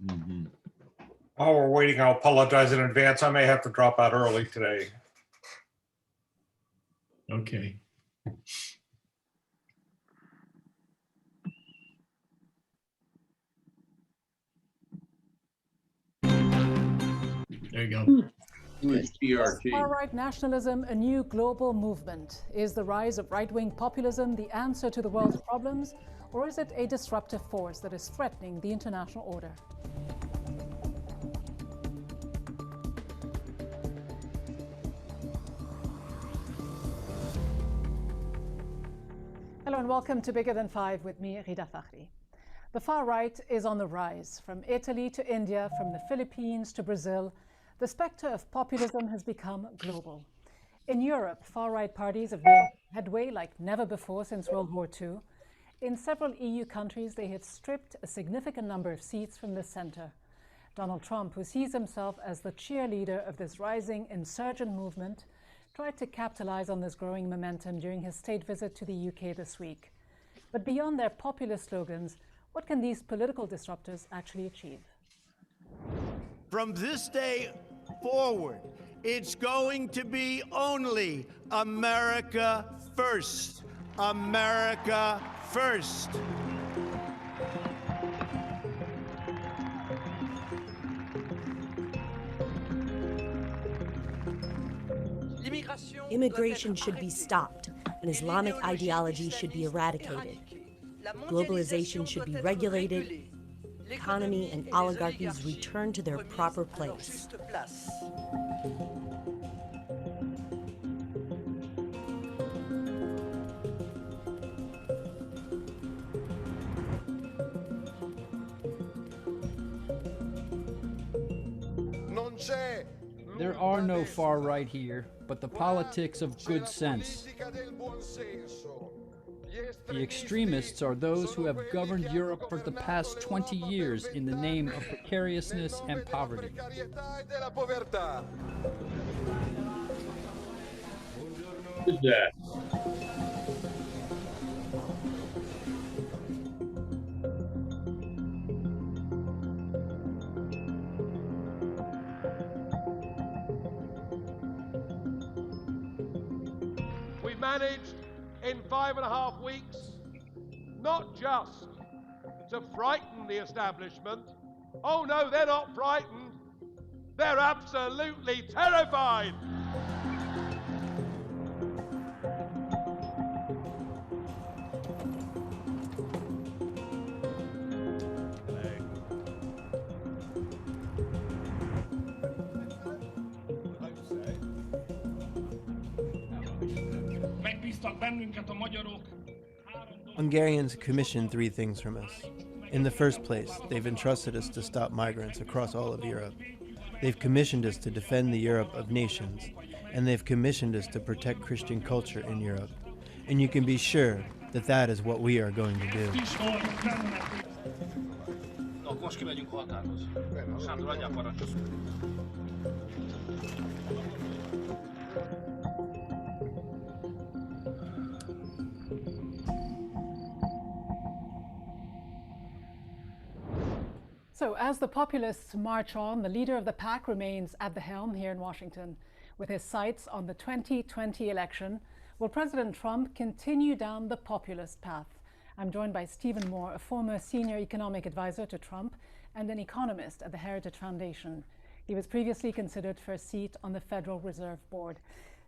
Mhm. While we're waiting, I'll apologize in advance. I may have to drop out early today. Okay. There you go. Is Is far-right nationalism a new global movement? Is the rise of right-wing populism the answer to the world's problems, or is it a disruptive force that is threatening the international order? Hello and welcome to Bigger Than Five with me, Rida Fakhri. The far right is on the rise. From Italy to India, from the Philippines to Brazil, the specter of populism has become global. In Europe, far-right parties have made headway like never before since World War II. In several EU countries, they have stripped a significant number of seats from the center. Donald Trump, who sees himself as the cheerleader of this rising insurgent movement, tried to capitalize on this growing momentum during his state visit to the UK this week. But beyond their populist slogans, what can these political disruptors actually achieve? From this day forward, it's going to be only America first. America first. Immigration should be stopped, and Islamic ideology should be eradicated. Globalization should be regulated. Economy and oligarchies return to their proper place. There are no far right here, but the politics of good sense. The extremists are those who have governed Europe for the past 20 years in the name of precariousness and poverty. Who's that? We managed in 5.5 weeks not just to frighten the establishment. Oh no, they're not frightened. They're absolutely terrified. Hungarians commissioned 3 things from us. In the first place, they've entrusted us to stop migrants across all of Europe. They've commissioned us to defend the Europe of nations, and they've commissioned us to protect Christian culture in Europe. And you can be sure that that is what we are going to do. So as the populists march on, the leader of the pack remains at the helm here in Washington. With his sights on the 2020 election, will President Trump continue down the populist path? I'm joined by Stephen Moore, a former senior economic advisor to Trump and an economist at the Heritage Foundation. He was previously considered for a seat on the Federal Reserve Board.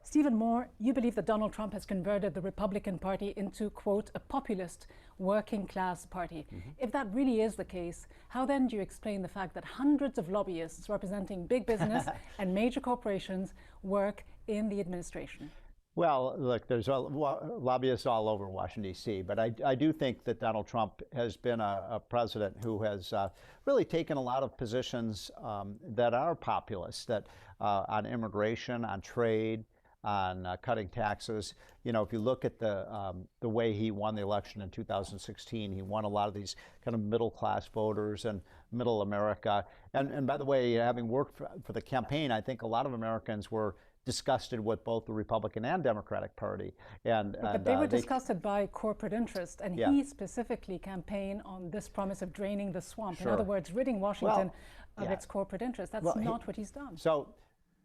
Stephen Moore, you believe that Donald Trump has converted the Republican Party into, quote, a populist working class party. If that really is the case, how then do you explain the fact that hundreds of lobbyists representing big business and major corporations work in the administration? Well, look, there's lobbyists all over Washington, D.C., but I do think that Donald Trump has been a president who has really taken a lot of positions that are populist, that on immigration, on trade, on cutting taxes. You know, if you look at the way he won the election in 2016, he won a lot of these kind of middle-class voters and middle America. And by the way, having worked for the campaign, I think a lot of Americans were disgusted with both the Republican and Democratic Party. But they were disgusted by corporate interest, and Yeah. he specifically campaigned on this promise of draining the swamp. In Sure. other words, ridding Washington of yeah. its corporate interest. That's Well, not what he's done. So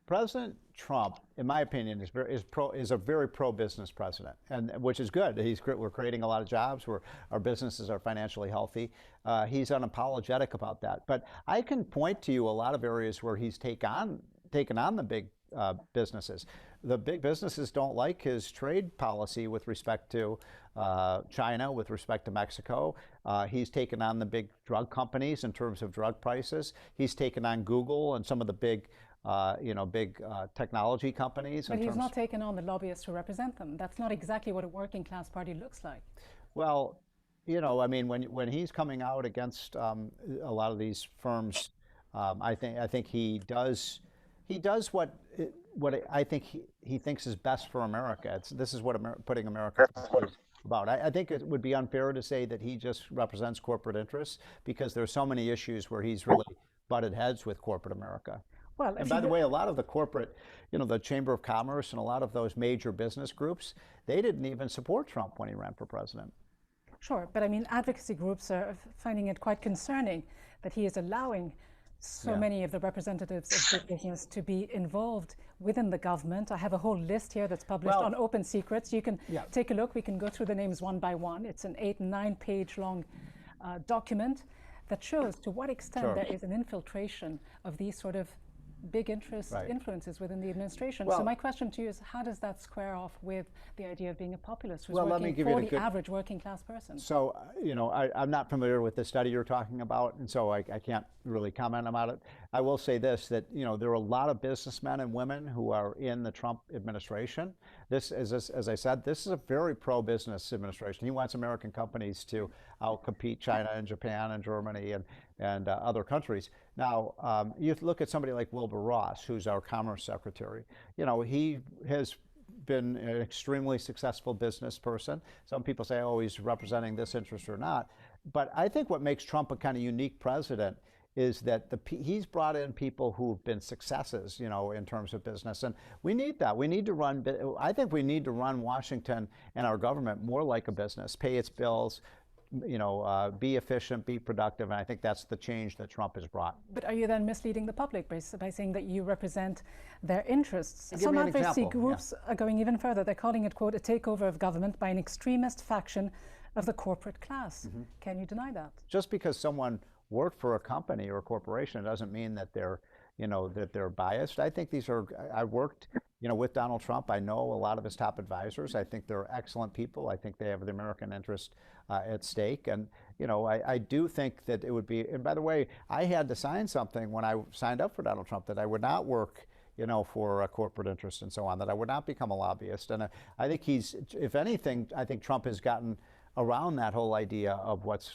President Trump, in my opinion, is a very pro-business president, and which is good. We're creating a lot of jobs. Our businesses are financially healthy. He's unapologetic about that. But I can point to you a lot of areas where he's taken on the big businesses. The big businesses don't like his trade policy with respect to China, with respect to Mexico. He's taken on the big drug companies in terms of drug prices. He's taken on Google and some of the big technology companies. But he's not taken on the lobbyists who represent them. That's not exactly what a working class party looks like. Well, I mean, when he's coming out against a lot of these firms, I think he does what I think he thinks is best for America. This is what putting America first is about. I think it would be unfair to say that he just represents corporate interests, because there's so many issues where he's really butted heads with corporate America. Well, and by the way, a lot of the corporate, the Chamber of Commerce and a lot of those major business groups, they didn't even support Trump when he ran for president. Sure, but I mean, advocacy groups are finding it quite concerning that he is allowing so many of the representatives of big business to be involved within the government. I have a whole list here that's published on open secrets. You can take a look. We can go through the names one by one. It's an 8- and 9-page long document that shows to what extent there is an infiltration of these sort of big interest influences within the administration. So my question to you is, how does that square off with the idea of being a populist who's working for the average working class person? So, I'm not familiar with the study you're talking about, and so I can't really comment about it. I will say this, that, there are a lot of businessmen and women who are in the Trump administration. This is, as I said, this is a very pro-business administration. He wants American companies to outcompete China and Japan and Germany and other countries. Now, you look at somebody like Wilbur Ross, who's our Commerce Secretary. He has been an extremely successful business person. Some people say, oh, he's representing this interest or not. But I think what makes Trump a kind of unique president is that he's brought in people who've been successes, in terms of business. And we need that. I think we need to run Washington and our government more like a business, pay its bills, be efficient, be productive, and I think that's the change that Trump has brought. But are you then misleading the public by saying that you represent their interests? Give Some me an advocacy example. groups are going even further. They're calling it, quote, a takeover of government by an extremist faction of the corporate class. Can you deny that? Just because someone worked for a company or a corporation doesn't mean that they're biased. I think I worked, with Donald Trump. I know a lot of his top advisors. I think they're excellent people. I think they have the American interest at stake. And, I do think that it would be, and by the way, I had to sign something when I signed up for Donald Trump that I would not work, for a corporate interest and so on, that I would not become a lobbyist. And I think if anything, I think Trump has gotten around that whole idea of what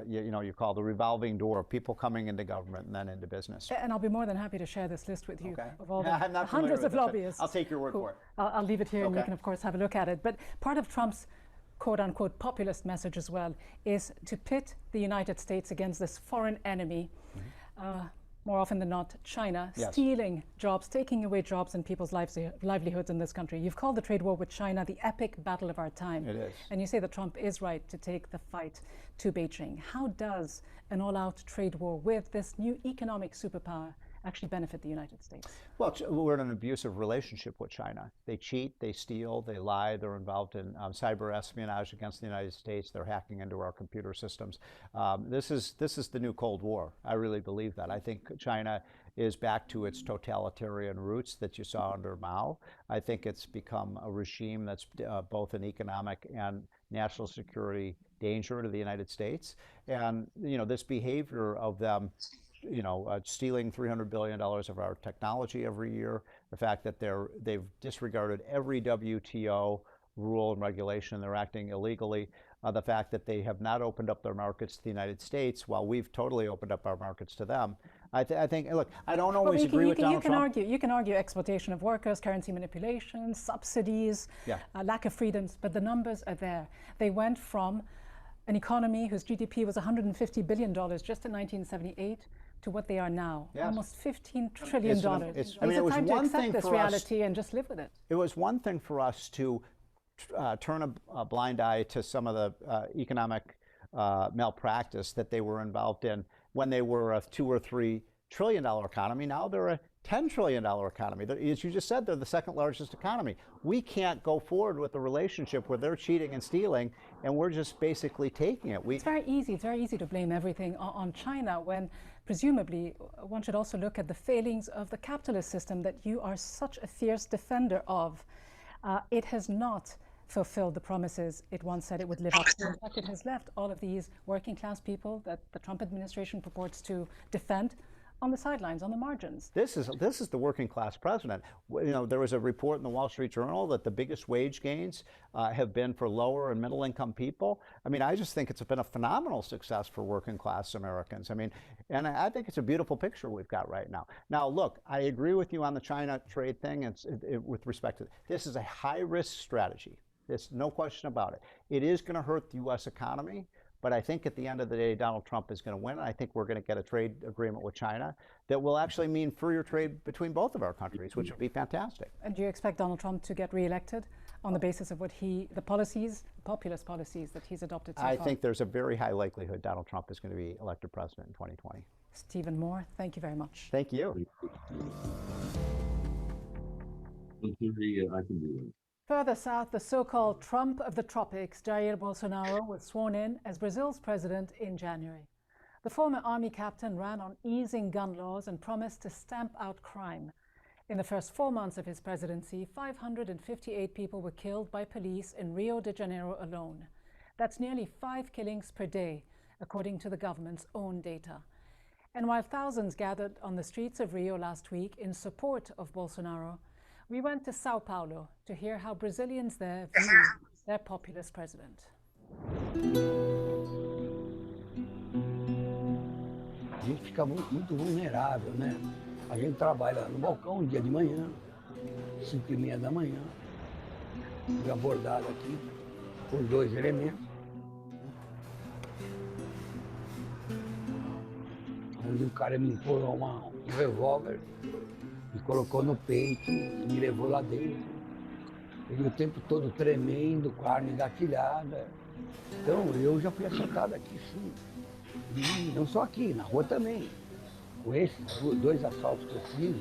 you call the revolving door of people coming into government and then into business. And I'll be more than happy to share this list with you of all I'm the not hundreds of lobbyists. I'll take your word for it. I'll leave it here and you can, of course, have a look at it. But part of Trump's quote-unquote populist message as well is to pit the United States against this foreign enemy, more often than not China, stealing jobs, taking away jobs and people's livelihoods in this country. You've called the trade war with China the epic battle of our time. It is. And you say that Trump is right to take the fight to Beijing. How does an all-out trade war with this new economic superpower actually benefit the United States? Well, we're in an abusive relationship with China. They cheat, they steal, they lie. They're involved in cyber espionage against the United States. They're hacking into our computer systems. This is the new Cold War. I really believe that. I think China is back to its totalitarian roots that you saw under Mao. I think it's become a regime that's both an economic and national security danger to the United States. And this behavior of them stealing $300 billion of our technology every year, the fact that they've disregarded every WTO rule and regulation, they're acting illegally, the fact that they have not opened up their markets to the United States while we've totally opened up our markets to them. I think, look, I don't always agree with Donald Trump. You can argue exploitation of workers, currency manipulation, subsidies, lack of freedoms, but the numbers are there. They went from an economy whose GDP was $150 billion just in 1978 to what they are now, Yes. almost $15 trillion. It's an- it's- I mean, It's it a was time to one accept thing this for us- reality and just live with it. It was one thing for us to turn a blind eye to some of the economic malpractice that they were involved in when they were a $2 or $3 trillion economy. Now they're a $10 trillion economy. As you just said, they're the second largest economy. We can't go forward with a relationship where they're cheating and stealing, and we're just basically taking it. It's very easy to blame everything on China when presumably one should also look at the failings of the capitalist system that you are such a fierce defender of. It has not fulfilled the promises it once said it would live up to. In fact, it has left all of these working class people that the Trump administration purports to defend on the sidelines, on the margins. This is the working class president. You know, there was a report in the Wall Street Journal that the biggest wage gains have been for lower and middle income people. I mean, I just think it's been a phenomenal success for working class Americans. I mean, and I think it's a beautiful picture we've got right now. Now, look, I agree with you on the China trade thing. With respect to this is a high risk strategy. There's no question about it. It is going to hurt the U.S. economy. But I think at the end of the day, Donald Trump is going to win. And I think we're going to get a trade agreement with China that will actually mean freer trade between both of our countries, which would be fantastic. And do you expect Donald Trump to get reelected on the basis of what the populist policies that he's adopted so far? I think there's a very high likelihood Donald Trump is going to be elected president in 2020. Stephen Moore, thank you very much. Thank you. I can do it. Further south, the so-called Trump of the tropics, Jair Bolsonaro, was sworn in as Brazil's president in January. The former army captain ran on easing gun laws and promised to stamp out crime. In the first 4 months of his presidency, 558 people were killed by police in Rio de Janeiro alone. That's nearly 5 killings per day, according to the government's own data. And while thousands gathered on the streets of Rio last week in support of Bolsonaro, we went to Sao Paulo to hear how Brazilians there view their populist president. A gente fica muito vulnerável, né? A gente trabalha no balcão um dia de manhã, 5h30 da manhã, fui abordado aqui por 2 elementos, onde o cara me empurrou um revólver, me colocou no peito, me levou lá dentro. Ele o tempo todo tremendo, com a arma engatilhada. Então eu já fui assaltado aqui, sim. E não só aqui, na rua também. Com esses 2 assaltos que eu fiz,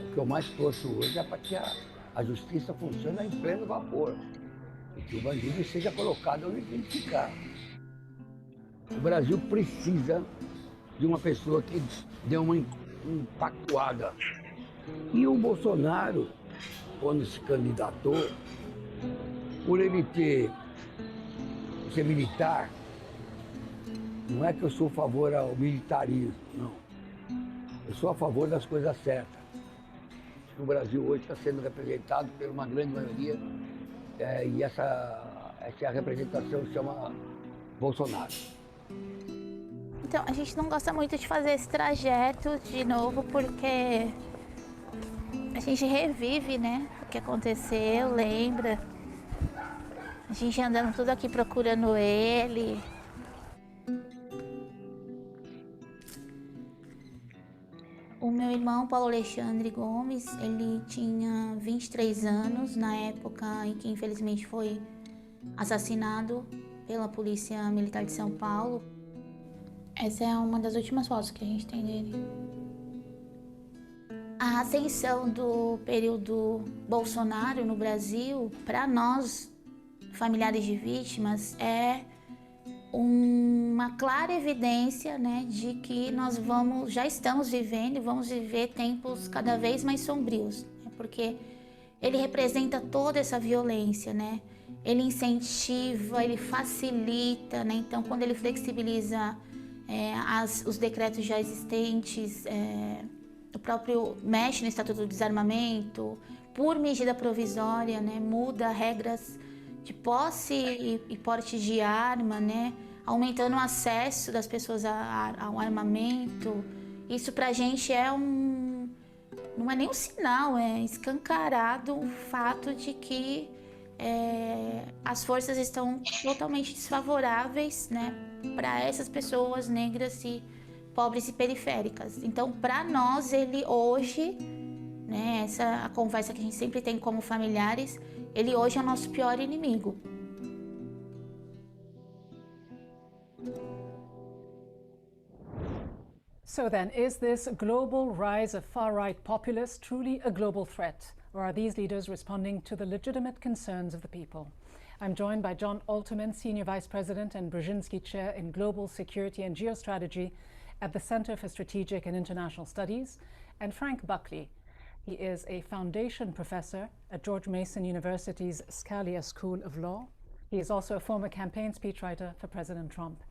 o que eu mais torço hoje é para que a justiça funcione em pleno vapor. E que o bandido seja colocado onde tem que ficar. O Brasil precisa de uma pessoa que dê uma impactuada. E o Bolsonaro, quando se candidatou, por ele ser militar, não é que eu sou a favor ao militarismo, não. Eu sou a favor das coisas certas. O Brasil hoje está sendo representado por uma grande maioria e essa é a representação que chama Bolsonaro. Então, a gente não gosta muito de fazer esse trajeto de novo porque a gente revive, né, o que aconteceu, lembra. A gente andando tudo aqui procurando ele. O meu irmão, Paulo Alexandre Gomes, ele tinha 23 anos na época em que infelizmente foi assassinado pela Polícia Militar de São Paulo. Essa é uma das últimas fotos que a gente tem dele. A ascensão do período Bolsonaro no Brasil, para nós, familiares de vítimas, é uma clara evidência, né, de que nós já estamos vivendo e vamos viver tempos cada vez mais sombrios, né, porque ele representa toda essa violência, né? Ele incentiva, ele facilita, né? Então, quando ele flexibiliza os decretos já existentes, o próprio mexe no Estatuto do Desarmamento, por medida provisória, né? Muda regras de posse e porte de arma, né? Aumentando o acesso das pessoas ao armamento. Isso pra gente não é nem um sinal, é escancarado o fato de que as forças estão totalmente desfavoráveis, né, para essas pessoas negras se pobres e periféricas. Então, para nós, ele hoje, né, essa a conversa que a gente sempre tem como familiares, ele hoje é o nosso pior inimigo. So then, is this global rise of far-right populists truly a global threat? Or are these leaders responding to the legitimate concerns of the people? I'm joined by John Alterman, Senior Vice President and Brzezinski Chair in Global Security and Geostrategy at the Center for Strategic and International Studies, and Frank Buckley. He is a foundation professor at George Mason University's Scalia School of Law. He is also a former campaign speechwriter for President Trump.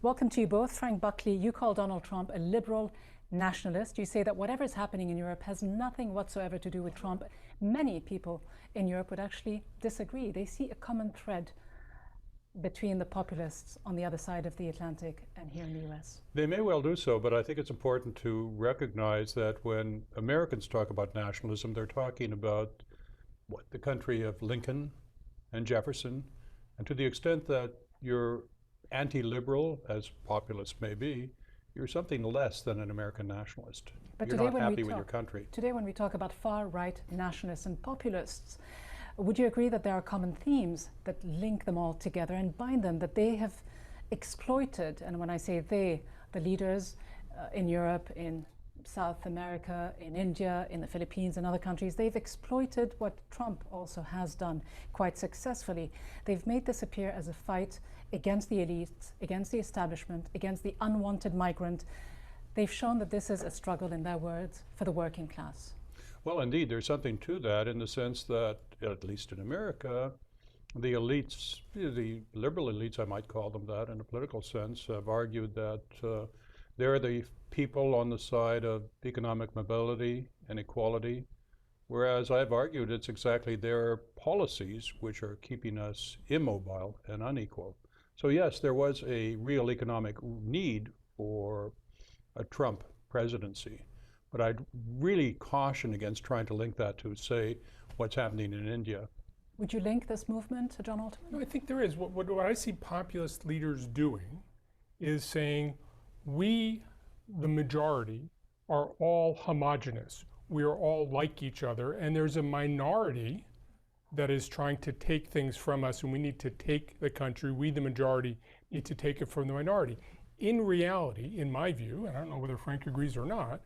Welcome to you both. Frank Buckley, you call Donald Trump a liberal nationalist. You say that whatever is happening in Europe has nothing whatsoever to do with Trump. Many people in Europe would actually disagree. They see a common thread between the populists on the other side of the Atlantic and here in the US. They may well do so, but I think it's important to recognize that when Americans talk about nationalism, they're talking about the country of Lincoln and Jefferson. And to the extent that you're anti-liberal, as populists may be, you're something less than an American nationalist. But you're not happy with your country. Today, when we talk about far-right nationalists and populists, would you agree that there are common themes that link them all together and bind them, that they have exploited, and when I say they, the leaders in Europe, in South America, in India, in the Philippines and other countries, they've exploited what Trump also has done quite successfully. They've made this appear as a fight against the elites, against the establishment, against the unwanted migrant. They've shown that this is a struggle, in their words, for the working class. Well, indeed, there's something to that in the sense that, at least in America, the elites, the liberal elites, I might call them that in a political sense, have argued that they're the people on the side of economic mobility and equality, whereas I've argued it's exactly their policies which are keeping us immobile and unequal. So yes, there was a real economic need for a Trump presidency, but I'd really caution against trying to link that to, say, what's happening in India. Would you link this movement to John Alterman? No, I think there is. What I see populist leaders doing is saying, we, the majority, are all homogenous. We are all like each other, and there's a minority that is trying to take things from us, and we need to take the country. We, the majority, need to take it from the minority. In reality, in my view, and I don't know whether Frank agrees or not,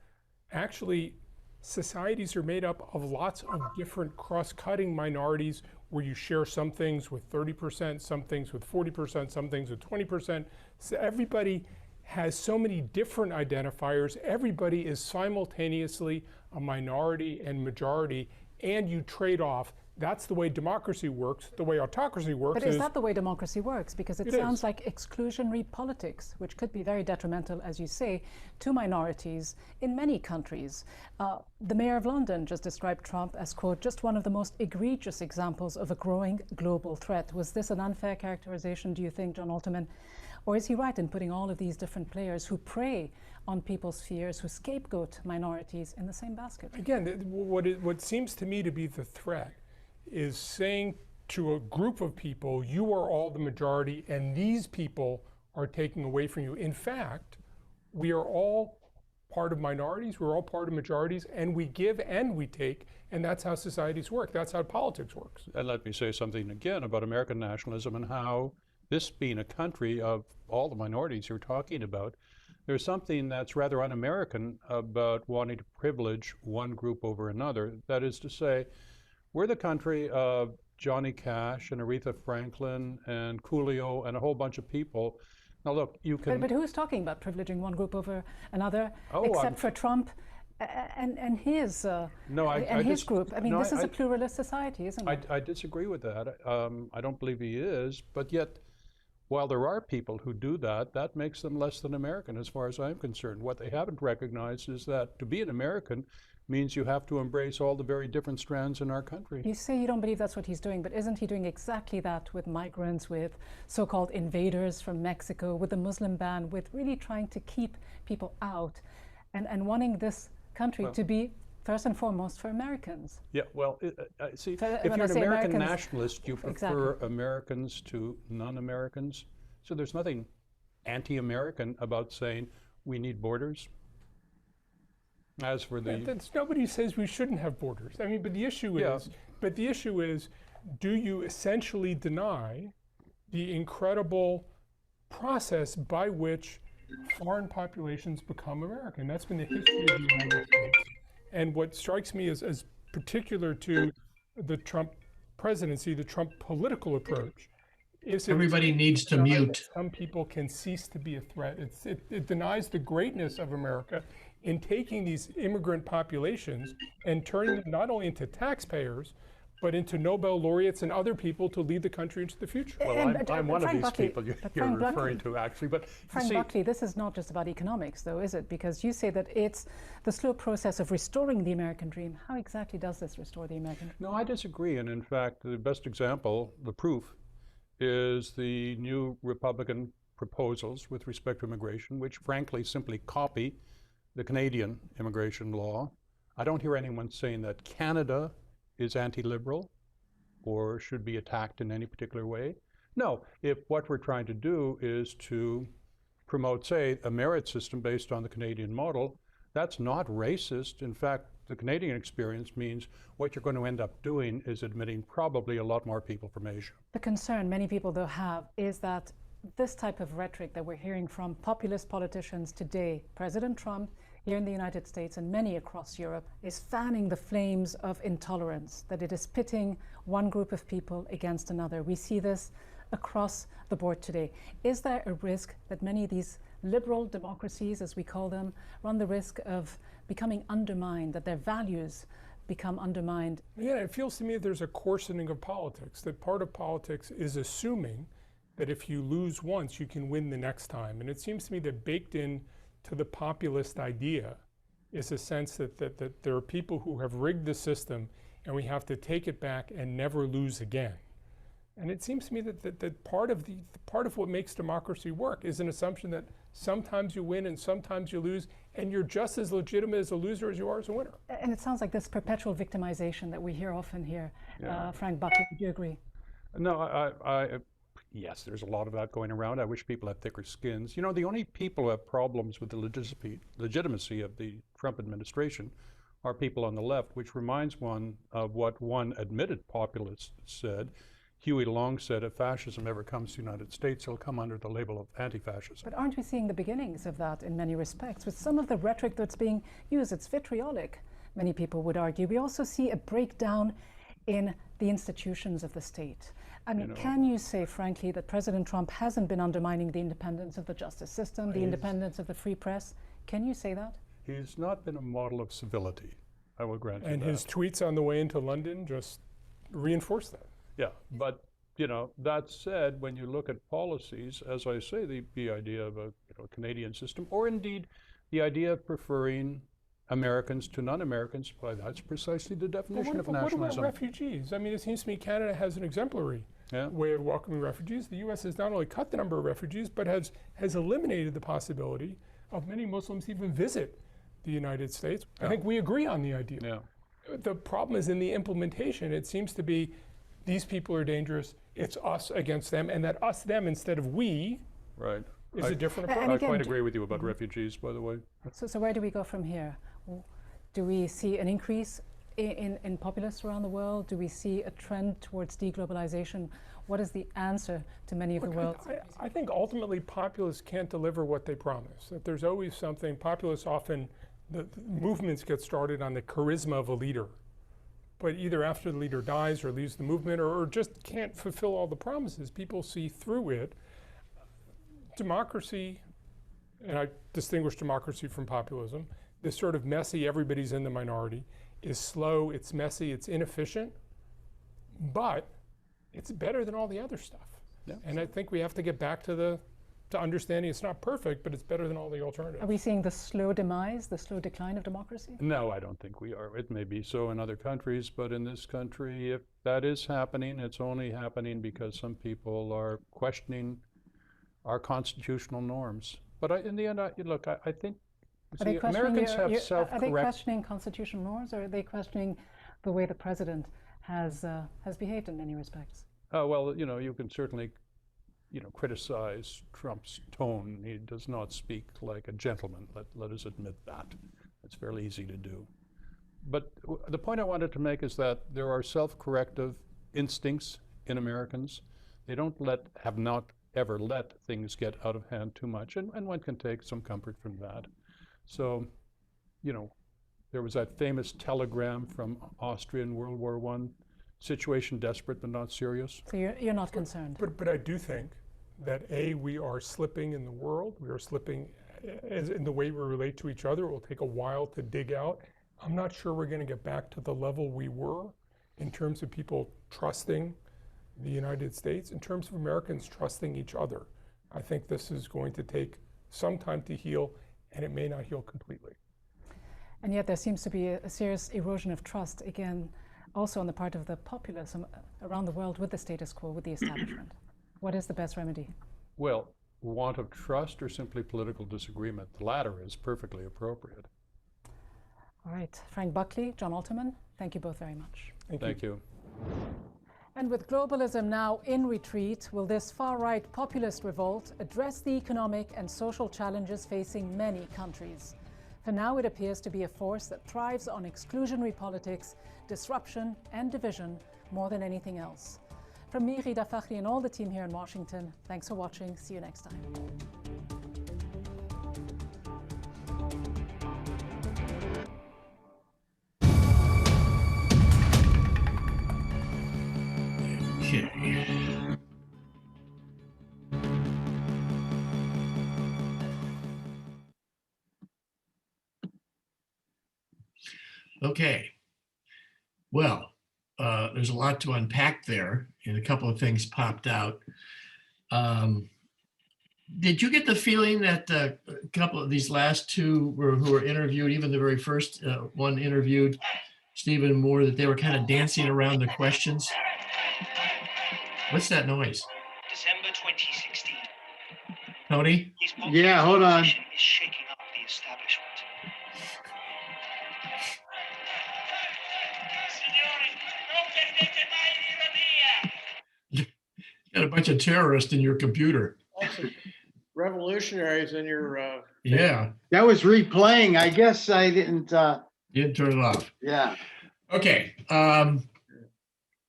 actually, societies are made up of lots of different cross-cutting minorities where you share some things with 30%, some things with 40%, some things with 20%. So everybody has so many different identifiers. Everybody is simultaneously a minority and majority, and you trade off. That's the way democracy works. The way autocracy works But is that the way democracy works? Because it sounds is. like exclusionary politics, which could be very detrimental, as you say, to minorities in many countries. The mayor of London just described Trump as, quote, just one of the most egregious examples of a growing global threat. Was this an unfair characterization, do you think, John Alterman? Or is he right in putting all of these different players who prey on people's fears, who scapegoat minorities in the same basket? Again, what seems to me to be the threat is saying to a group of people, you are all the majority and these people are taking away from you. In fact, we are all part of minorities, we're all part of majorities, and we give and we take, and that's how societies work. That's how politics works. And let me say something again about American nationalism and how this being a country of all the minorities you're talking about, there's something that's rather un-American about wanting to privilege one group over another. That is to say, we're the country of Johnny Cash and Aretha Franklin and Coolio and a whole bunch of people. Now look, you can... But who's talking about privileging one group over another, except for Trump and his group? I mean, this is a pluralist society, isn't it? I disagree with that. I don't believe he is, but yet, while there are people who do that, that makes them less than American as far as I'm concerned. What they haven't recognized is that to be an American means you have to embrace all the very different strands in our country. You say you don't believe that's what he's doing, but isn't he doing exactly that with migrants, with so-called invaders from Mexico, with the Muslim ban, with really trying to keep people out and wanting this country to be first and foremost for Americans? Yeah, well, see, if you're an American nationalist, you prefer Americans to non-Americans. So there's nothing anti-American about saying we need borders. As for the Nobody says we shouldn't have borders. I mean, but the issue is, do you essentially deny the incredible process by which foreign populations become American? That's been the history of the United States. And what strikes me as particular to the Trump presidency, the Trump political approach, is everybody needs to mute. Some people can cease to be a threat. It denies the greatness of America in taking these immigrant populations and turning them not only into taxpayers, but into Nobel laureates and other people to lead the country into the future. Well, I'm one of these people you're referring to, actually. But Frank Buckley, this is not just about economics, though, is it? Because you say that it's the slow process of restoring the American dream. How exactly does this restore the American dream? No, I disagree. And in fact, the best example, the proof, is the new Republican proposals with respect to immigration, which frankly simply copy the Canadian immigration law. I don't hear anyone saying that Canada is anti-liberal or should be attacked in any particular way. No, if what we're trying to do is to promote, say, a merit system based on the Canadian model, that's not racist. In fact, the Canadian experience means what you're going to end up doing is admitting probably a lot more people from Asia. The concern many people, though, have is that this type of rhetoric that we're hearing from populist politicians today, President Trump here in the United States and many across Europe, is fanning the flames of intolerance, that it is pitting one group of people against another. We see this across the board today. Is there a risk that many of these liberal democracies, as we call them, run the risk of becoming undermined, that their values become undermined? Yeah, it feels to me there's a coarsening of politics, that part of politics is assuming that if you lose once, you can win the next time. And it seems to me that baked in to the populist idea is a sense that there are people who have rigged the system and we have to take it back and never lose again. And it seems to me that part of what makes democracy work is an assumption that sometimes you win and sometimes you lose, and you're just as legitimate as a loser as you are as a winner. And it sounds like this perpetual victimization that we hear often here. Yeah. Frank Buckley, would you agree? No, yes, there's a lot of that going around. I wish people had thicker skins. You know, the only people who have problems with the legitimacy of the Trump administration are people on the left, which reminds one of what one admitted populist said. Huey Long said, if fascism ever comes to the United States, it'll come under the label of anti-fascism. But aren't we seeing the beginnings of that in many respects? With some of the rhetoric that's being used, it's vitriolic, many people would argue. We also see a breakdown in the institutions of the state. I mean, can you say, frankly, that President Trump hasn't been undermining the independence of the justice system, the independence of the free press? Can you say that? He's not been a model of civility, I will grant you that. And his tweets on the way into London just reinforce that. Yeah, but you know, that said, when you look at policies, as I say, the idea of a Canadian system, or indeed the idea of preferring Americans to non-Americans, well, that's precisely the definition of nationalism. What about refugees? I mean, it seems to me Canada has an exemplary way of welcoming refugees. The U.S. has not only cut the number of refugees, but has eliminated the possibility of many Muslims even visit the United States. I think we agree on the idea. Yeah. The problem is in the implementation. It seems to be these people are dangerous, it's us against them, and that us, them, instead of we is a different approach. I quite agree with you about refugees, by the way. So where do we go from here? Do we see an increase in populists around the world? Do we see a trend towards deglobalization? What is the answer to many of the world's? I think ultimately populists can't deliver what they promise. That there's always something, populists often, the movements get started on the charisma of a leader. But either after the leader dies or leaves the movement or just can't fulfill all the promises, people see through it. Democracy, and I distinguish democracy from populism, this sort of messy, everybody's in the minority, is slow, it's messy, it's inefficient, but it's better than all the other stuff. Yeah. And I think we have to get back to understanding it's not perfect, but it's better than all the alternatives. Are we seeing the slow demise, the slow decline of democracy? No, I don't think we are. It may be so in other countries, but in this country, if that is happening, it's only happening because some people are questioning our constitutional norms. But in the end, look, I think Americans have self-correct. Are they questioning constitutional norms, or are they questioning the way the president has behaved in many respects? Oh, well, you know, you can certainly criticize Trump's tone. He does not speak like a gentleman. Let us admit that. It's fairly easy to do. But the point I wanted to make is that there are self-corrective instincts in Americans. They have not ever let things get out of hand too much, and one can take some comfort from that. So, there was that famous telegram from Austria in World War I, situation desperate but not serious. So you're not concerned? But I do think that we are slipping in the world. We are slipping in the way we relate to each other. It will take a while to dig out. I'm not sure we're going to get back to the level we were in terms of people trusting the United States, in terms of Americans trusting each other. I think this is going to take some time to heal, and it may not heal completely. And yet there seems to be a serious erosion of trust, again, also on the part of the populism around the world with the status quo, with the establishment. What is the best remedy? Well, want of trust or simply political disagreement? The latter is perfectly appropriate. All right. Frank Buckley, John Alterman, thank you both very much. Thank you. And with globalism now in retreat, will this far-right populist revolt address the economic and social challenges facing many countries? For now, it appears to be a force that thrives on exclusionary politics, disruption, and division more than anything else. From me, Rida Fakhri, and all the team here in Washington, thanks for watching. See you next time. Okay. Well, there's a lot to unpack there, and a couple of things popped out. Did you get the feeling that a couple of these last two who were interviewed, even the very first one interviewed, Stephen Moore, that they were kind of dancing around the questions? What's that noise? December 2016. Tony? Yeah, hold on. Is shaking up the establishment. Got a bunch of terrorists in your computer. Also, revolutionaries in your Yeah. That was replaying. I guess I didn't You didn't turn it off. Yeah. Okay.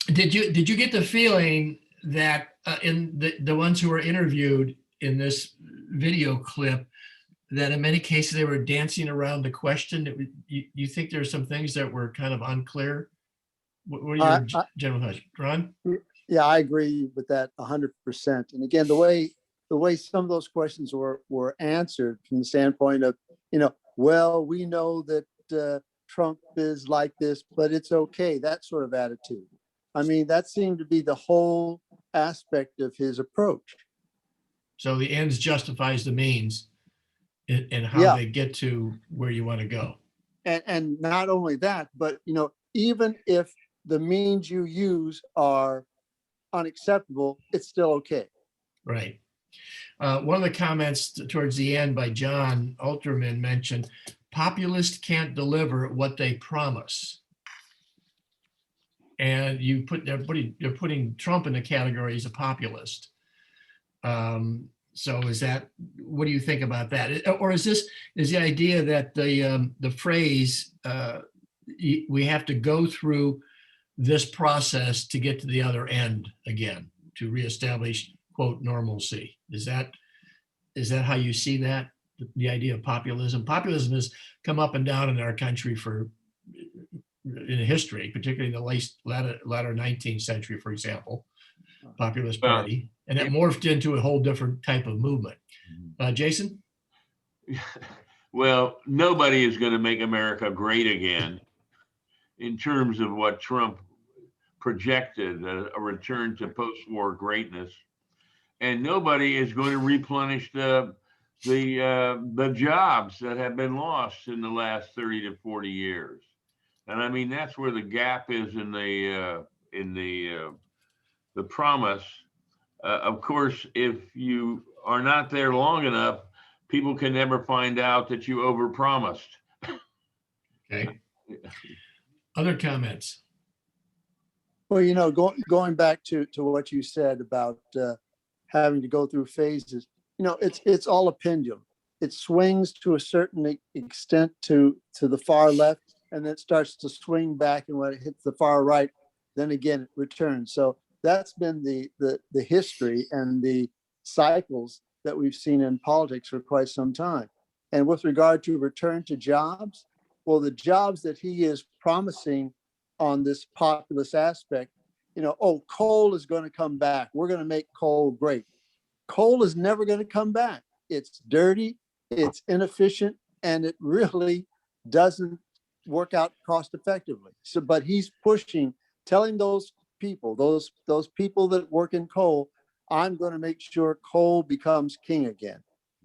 Did you get the feeling that in the ones who were interviewed in this video clip, that in many cases they were dancing around the question? You think there's some things that were kind of unclear? What are your general thoughts, Ron? Yeah, I agree with that 100%. And again, the way some of those questions were answered from the standpoint of, well, we know that Trump is like this, but it's okay, that sort of attitude. I mean, that seemed to be the whole aspect of his approach. So the ends justifies the means in how they get to where you want to go. And not only that, but, even if the means you use are unacceptable, it's still okay. Right. One of the comments towards the end by John Alterman mentioned, populists can't deliver what they promise. And they're putting Trump in the category as a populist. So what do you think about that? Or is the idea that the phrase, we have to go through this process to get to the other end again, to reestablish, quote, normalcy? Is that how you see that, the idea of populism? Populism has come up and down in our country in history, particularly in the latter 19th century, for example, Populist Party, and it morphed into a whole different type of movement. Jason? Well, nobody is going to make America great again in terms of what Trump projected, a return to post-war greatness. And nobody is going to replenish the jobs that have been lost in the last 30 to 40 years. And I mean, that's where the gap is in the promise. Of course, if you are not there long enough, people can never find out that you overpromised. Okay. Other comments? Well, going back to what you said about having to go through phases. It's all a pendulum. It swings to a certain extent to the far left, and then it starts to swing back, and when it hits the far right, then again it returns. So that's been the history and the cycles that we've seen in politics for quite some time. And with regard to return to jobs, well, the jobs that he is promising on this populist aspect, coal is going to come back. We're going to make coal great. Coal is never going to come back. It's dirty, it's inefficient, and it really doesn't work out cost effectively. So, but he's pushing, telling those people that work in coal, I'm going to make sure coal becomes king again.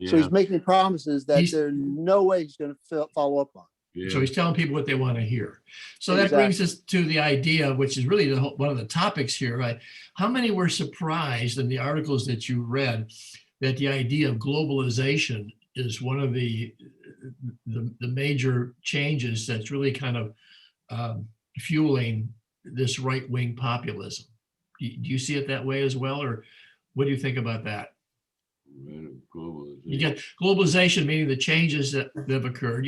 So he's making promises that there's no way he's going to follow up on. So he's telling people what they want to hear. So that brings us to the idea, which is really one of the topics here, right? How many were surprised in the articles that you read that the idea of globalization is one of the major changes that's really kind of fueling this right-wing populism? Do you see it that way as well, or what do you think about that? You get globalization, meaning the changes that have occurred.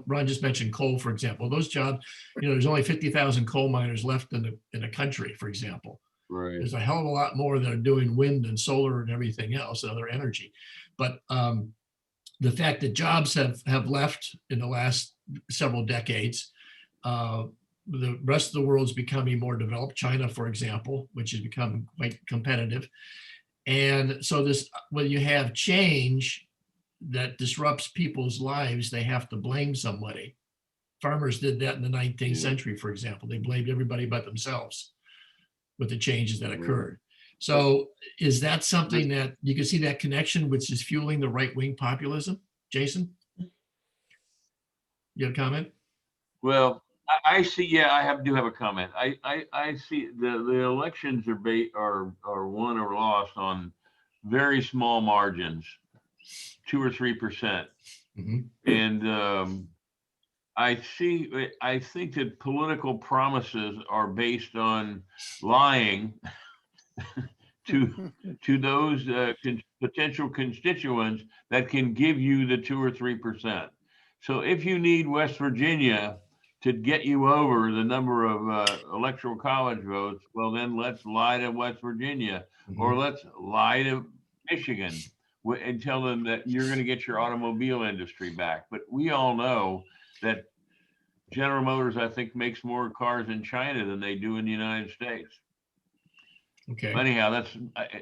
Ron just mentioned coal, for example. Those jobs, there's only 50,000 coal miners left in a country, for example. Right. There's a hell of a lot more that are doing wind and solar and everything else, and other energy. But the fact that jobs have left in the last several decades, the rest of the world's becoming more developed. China, for example, which has become quite competitive. And so when you have change that disrupts people's lives, they have to blame somebody. Farmers did that in the 19th century, for example. They blamed everybody but themselves with the changes that occurred. So is that something that you can see that connection, which is fueling the right-wing populism? Jason? You have a comment? Well, I see. Yeah, I do have a comment. I see the elections are won or lost on very small margins, 2 or 3%, and I think that political promises are based on lying to those potential constituents that can give you the 2 or 3%. So if you need West Virginia to get you over the number of electoral college votes, well, then let's lie to West Virginia, or let's lie to Michigan and tell them that you're going to get your automobile industry back. But we all know that General Motors, I think, makes more cars in China than they do in the United States. Okay. But anyhow,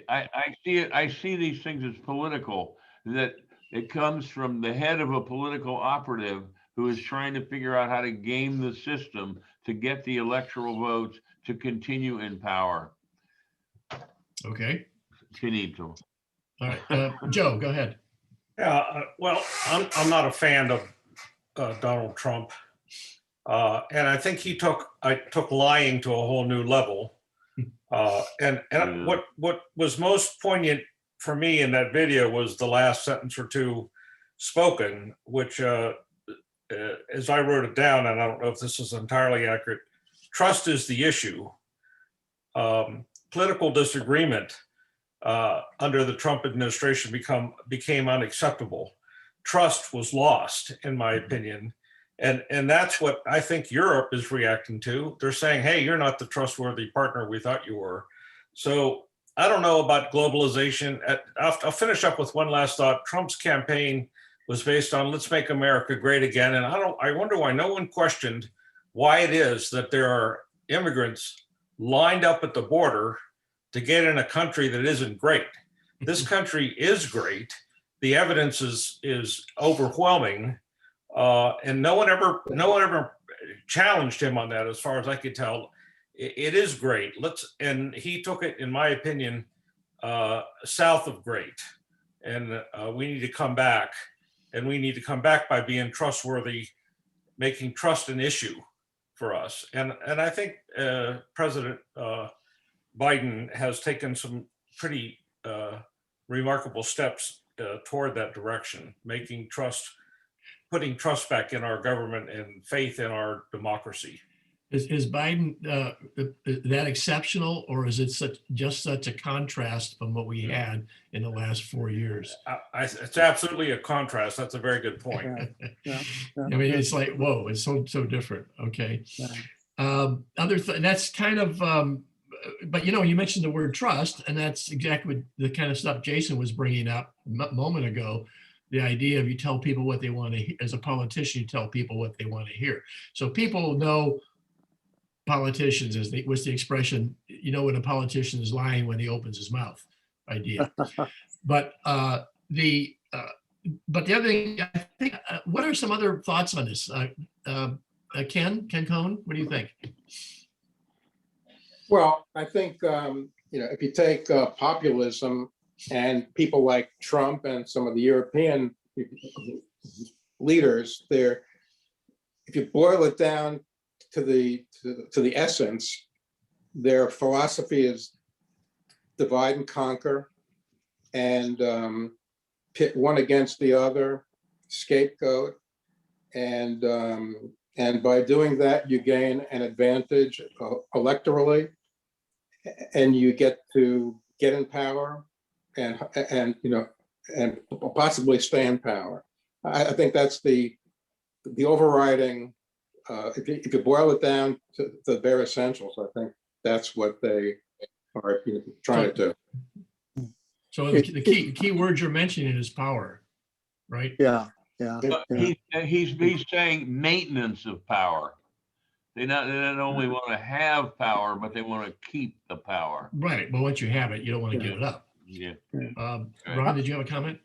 I see these things as political, that it comes from the head of a political operative who is trying to figure out how to game the system to get the electoral votes to continue in power. Okay. Finito. All right, Joe, go ahead. Yeah, well, I'm not a fan of Donald Trump, and I think I took lying to a whole new level. And what was most poignant for me in that video was the last sentence or two spoken, which, as I wrote it down, and I don't know if this is entirely accurate, trust is the issue. Political disagreement under the Trump administration became unacceptable. Trust was lost, in my opinion. And that's what I think Europe is reacting to. They're saying, hey, you're not the trustworthy partner we thought you were. So I don't know about globalization. I'll finish up with one last thought. Trump's campaign was based on let's make America great again. And I wonder why no one questioned why it is that there are immigrants lined up at the border to get in a country that isn't great. This country is great. The evidence is overwhelming. And no one ever challenged him on that, as far as I could tell. It is great. And he took it, in my opinion, south of great. And we need to come back. And we need to come back by being trustworthy, making trust an issue for us. And I think President Biden has taken some pretty remarkable steps toward that direction, putting trust back in our government and faith in our democracy. Is Biden that exceptional, or is it just such a contrast from what we had in the last 4 years? It's absolutely a contrast. That's a very good point. I mean, it's like, whoa, it's so different. Okay. That's kind of, but you mentioned the word trust, and that's exactly the kind of stuff Jason was bringing up a moment ago. The idea of you tell people what they want to, as a politician, you tell people what they want to hear. So people know politicians, what's the expression, when a politician is lying when he opens his mouth idea. But the other thing, I think, what are some other thoughts on this? Ken Cohn, what do you think? Well, I think, if you take populism and people like Trump and some of the European leaders, if you boil it down to the essence, their philosophy is divide and conquer, and pit one against the other, scapegoat, and by doing that, you gain an advantage electorally, and you get to get in power, and possibly stay in power. I think that's the overriding. If you boil it down to the bare essentials, I think that's what they are trying to do. So the key word you're mentioning is power, right? Yeah. He's saying maintenance of power. They not only want to have power, but they want to keep the power. Right. But once you have it, you don't want to give it up. Yeah. Ron, did you have a comment?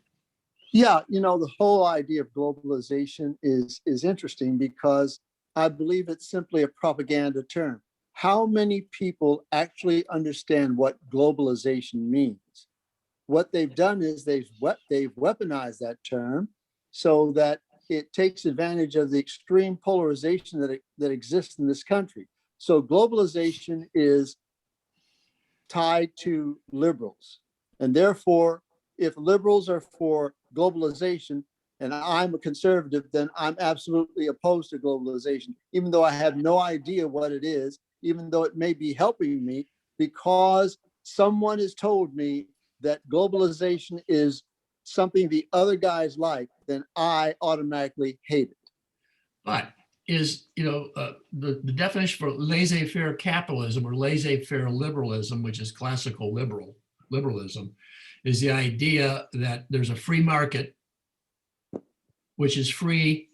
Yeah, the whole idea of globalization is interesting because I believe it's simply a propaganda term. How many people actually understand what globalization means? What they've done is they've weaponized that term so that it takes advantage of the extreme polarization that exists in this country. So globalization is tied to liberals. And therefore, if liberals are for globalization and I'm a conservative, then I'm absolutely opposed to globalization, even though I have no idea what it is, even though it may be helping me, because someone has told me that globalization is something the other guys like, then I automatically hate it. But is, the definition for laissez-faire capitalism or laissez-faire liberalism, which is classical liberalism, is the idea that there's a free market which is free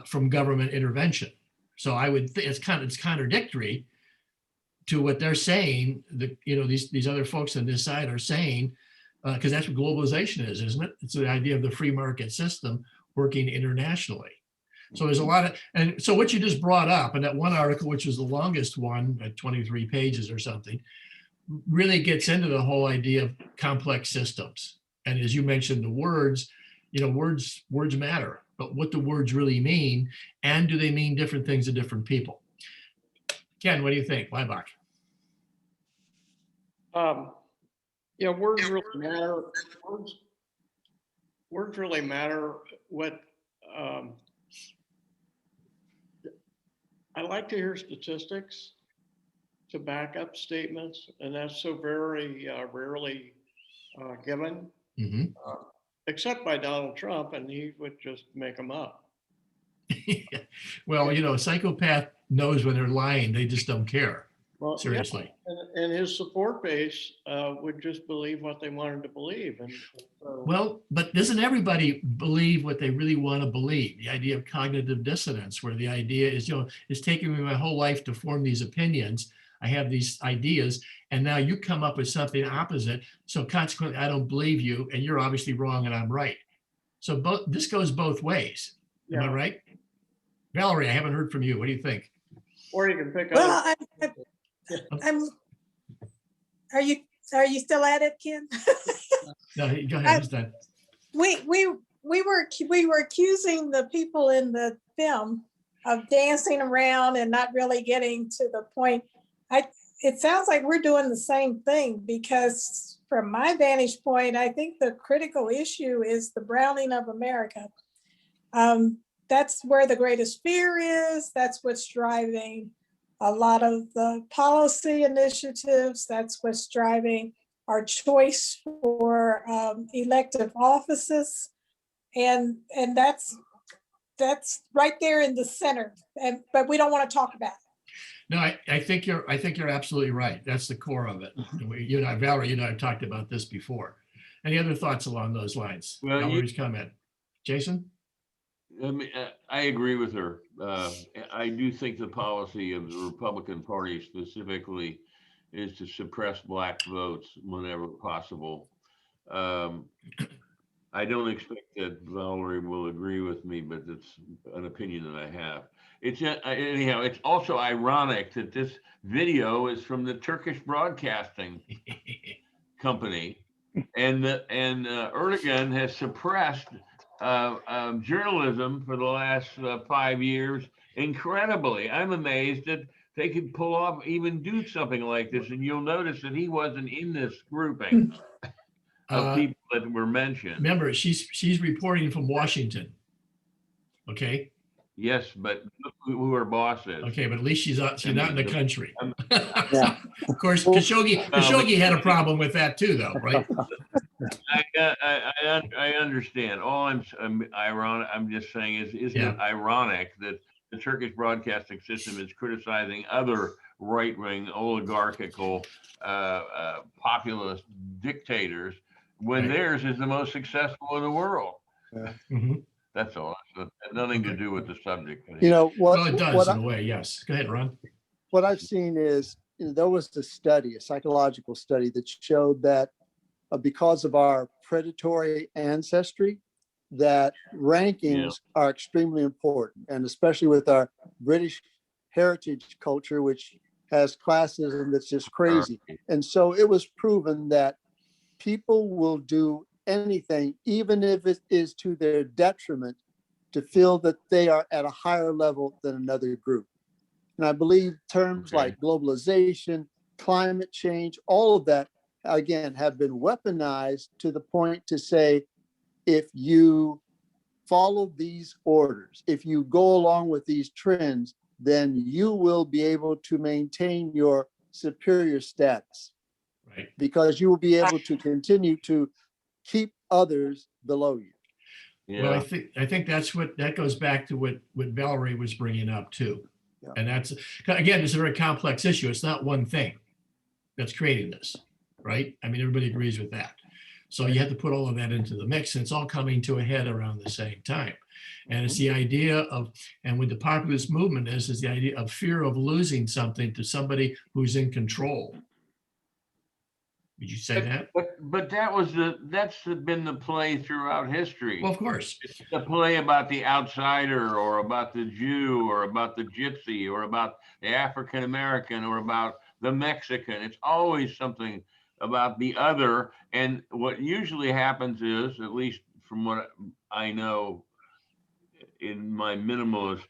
from government intervention. So I would think it's contradictory to what they're saying. These other folks on this side are saying, because that's what globalization is, isn't it? It's the idea of the free market system working internationally. So there's a lot of, and so what you just brought up in that one article, which was the longest one at 23 pages or something, really gets into the whole idea of complex systems. And as you mentioned, the words, words matter, but what do words really mean? And do they mean different things to different people? Ken, what do you think? Leibach? Words really matter. Words really matter. I like to hear statistics to back up statements, and that's so very rarely given, except by Donald Trump, and he would just make them up. Well, a psychopath knows when they're lying, they just don't care. Well, seriously. Yeah. And his support base would just believe what they wanted to believe. And so... Well, but doesn't everybody believe what they really want to believe? The idea of cognitive dissonance, where the idea is, it's taken me my whole life to form these opinions. I have these ideas, and now you come up with something opposite. So consequently, I don't believe you, and you're obviously wrong, and I'm right. So this goes both ways. Am I right? Valerie, I haven't heard from you. What do you think? Or you can pick up. Are you still at it, Ken? No, go ahead. He's done. We were accusing the people in the film of dancing around and not really getting to the point. It sounds like we're doing the same thing, because from my vantage point, I think the critical issue is the browning of America. That's where the greatest fear is. That's what's driving a lot of the policy initiatives. That's what's driving our choice for elective offices. And that's right there in the center. But we don't want to talk about it. No, I think you're absolutely right. That's the core of it. And you and I, Valerie, you and I have talked about this before. Any other thoughts along those lines? Well, Valerie's comment. Jason? I agree with her. I do think the policy of the Republican Party specifically is to suppress black votes whenever possible. I don't expect that Valerie will agree with me, but it's an opinion that I have. Anyhow, it's also ironic that this video is from the Turkish Broadcasting Company, and Erdogan has suppressed journalism for the last 5 years incredibly. I'm amazed that they could pull off, even do something like this, and you'll notice that he wasn't in this grouping of people that were mentioned. Remember, she's reporting from Washington. Okay. Yes, but look who her boss is. Okay, but at least she's not in the country. Yeah. Of course, Khashoggi had a problem with that too, though, right? I understand. All I'm just saying is, isn't it ironic that the Turkish broadcasting system is criticizing other right-wing oligarchical populist dictators when theirs is the most successful in the world? That's all. It has nothing to do with the subject. You know what? Well, it does in a way. Yes. Go ahead, Ron. What I've seen is, there was a study, a psychological study that showed that because of our predatory ancestry, that rankings are extremely important, and especially with our British heritage culture, which has classism that's just crazy. And so it was proven that people will do anything, even if it is to their detriment, to feel that they are at a higher level than another group. And I believe terms like globalization, climate change, all of that, again, have been weaponized to the point to say, if you follow these orders, if you go along with these trends, then you will be able to maintain your superior status. Right. Because you will be able to continue to keep others below you. Yeah. Well, I think that goes back to what Valerie was bringing up too. Yeah. And that's, again, it's a very complex issue. It's not one thing that's creating this, right? I mean, everybody agrees with that. So you have to put all of that into the mix, and it's all coming to a head around the same time. And it's the idea of, and with the populist movement is the idea of fear of losing something to somebody who's in control. Would you say that? But that's been the play throughout history. Well, of course. It's the play about the outsider, or about the Jew, or about the Gypsy, or about the African American, or about the Mexican. It's always something about the other. And what usually happens is, at least from what I know in my minimalist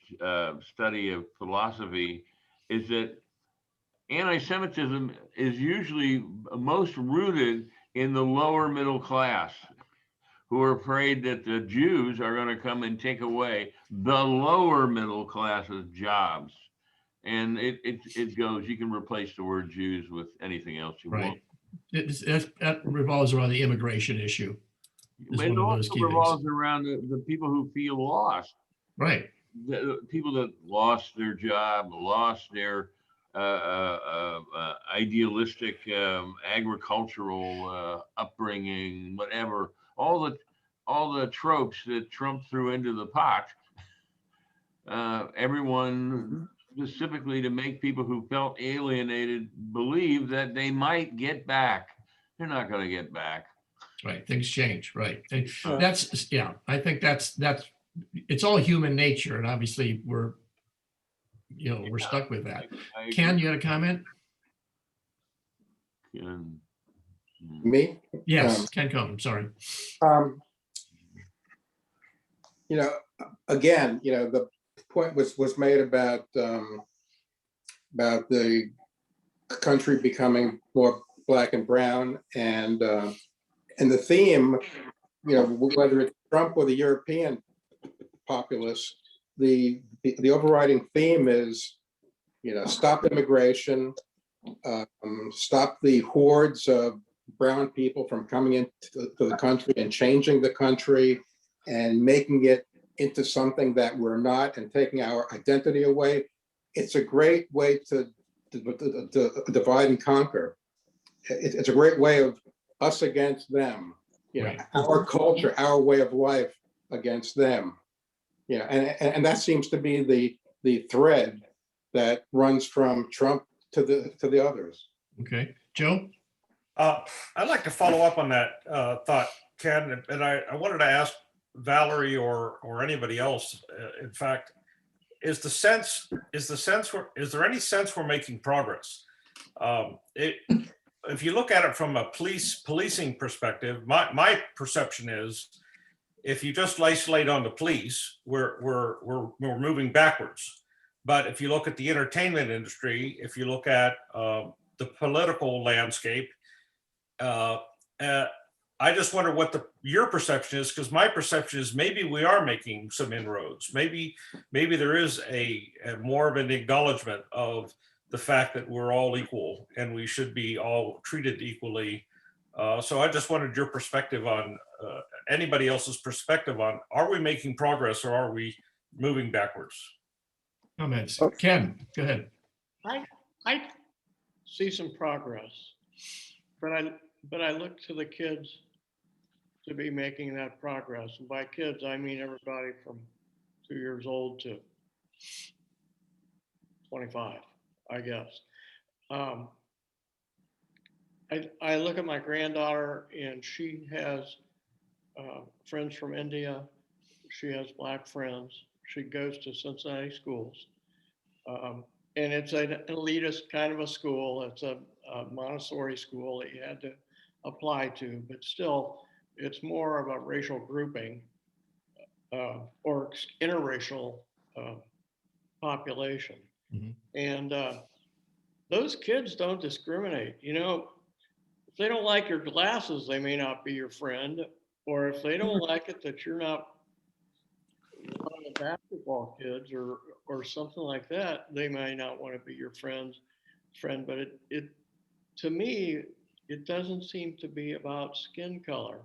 study of philosophy, is that anti-Semitism is usually most rooted in the lower middle class, who are afraid that the Jews are going to come and take away the lower middle class's jobs. And it goes, you can replace the word Jews with anything else you want. That revolves around the immigration issue. It also revolves around the people who feel lost. Right. The people that lost their job, lost their idealistic agricultural upbringing, whatever, all the tropes that Trump threw into the pot. Everyone specifically to make people who felt alienated believe that they might get back. They're not going to get back. Right. Things change. Right. That's, I think that's it's all human nature, and obviously we're stuck with that. Ken, you had a comment? Me? Yes, Ken Cohen, sorry. Again, the point was made about the country becoming more black and brown, and the theme, whether it's Trump or the European populists, the overriding theme is stop immigration, stop the hordes of brown people from coming into the country and changing the country and making it into something that we're not and taking our identity away. It's a great way to divide and conquer. It's a great way of us against them, our culture, our way of life against them. And that seems to be the thread that runs from Trump to the others. Okay, Joe? I'd like to follow up on that thought, Ken, and I wanted to ask Valerie or anybody else. In fact, is there any sense we're making progress? If you look at it from a policing perspective, my perception is, if you just isolate on the police, we're moving backwards. But if you look at the entertainment industry, if you look at the political landscape, I just wonder what your perception is, because my perception is maybe we are making some inroads. Maybe there is a more of an acknowledgement of the fact that we're all equal and we should be all treated equally. So I just wanted your perspective on anybody else's perspective on, are we making progress or are we moving backwards? Comments. Ken, go ahead. I see some progress, but I look to the kids to be making that progress. And by kids, I mean everybody from 2 years old to 25, I guess. I look at my granddaughter, and she has friends from India. She has Black friends. She goes to Cincinnati schools. And it's an elitist kind of a school. It's a Montessori school that you had to apply to, but still, it's more of a racial grouping or interracial population. And those kids don't discriminate. If they don't like your glasses, they may not be your friend. Or if they don't like it that you're not one of the basketball kids or something like that, they may not want to be your friend. But it to me, it doesn't seem to be about skin color.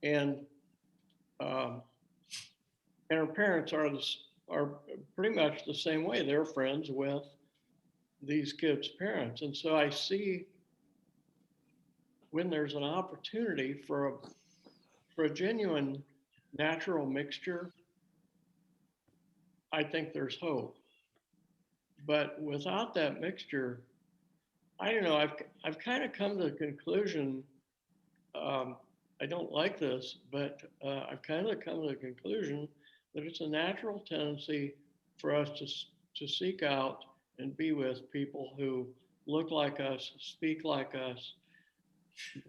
And our parents are pretty much the same way. They're friends with these kids' parents. And so I see when there's an opportunity for a genuine natural mixture, I think there's hope. But without that mixture, I don't know, I've kind of come to the conclusion, I don't like this, but I've kind of come to the conclusion that it's a natural tendency for us to seek out and be with people who look like us, speak like us,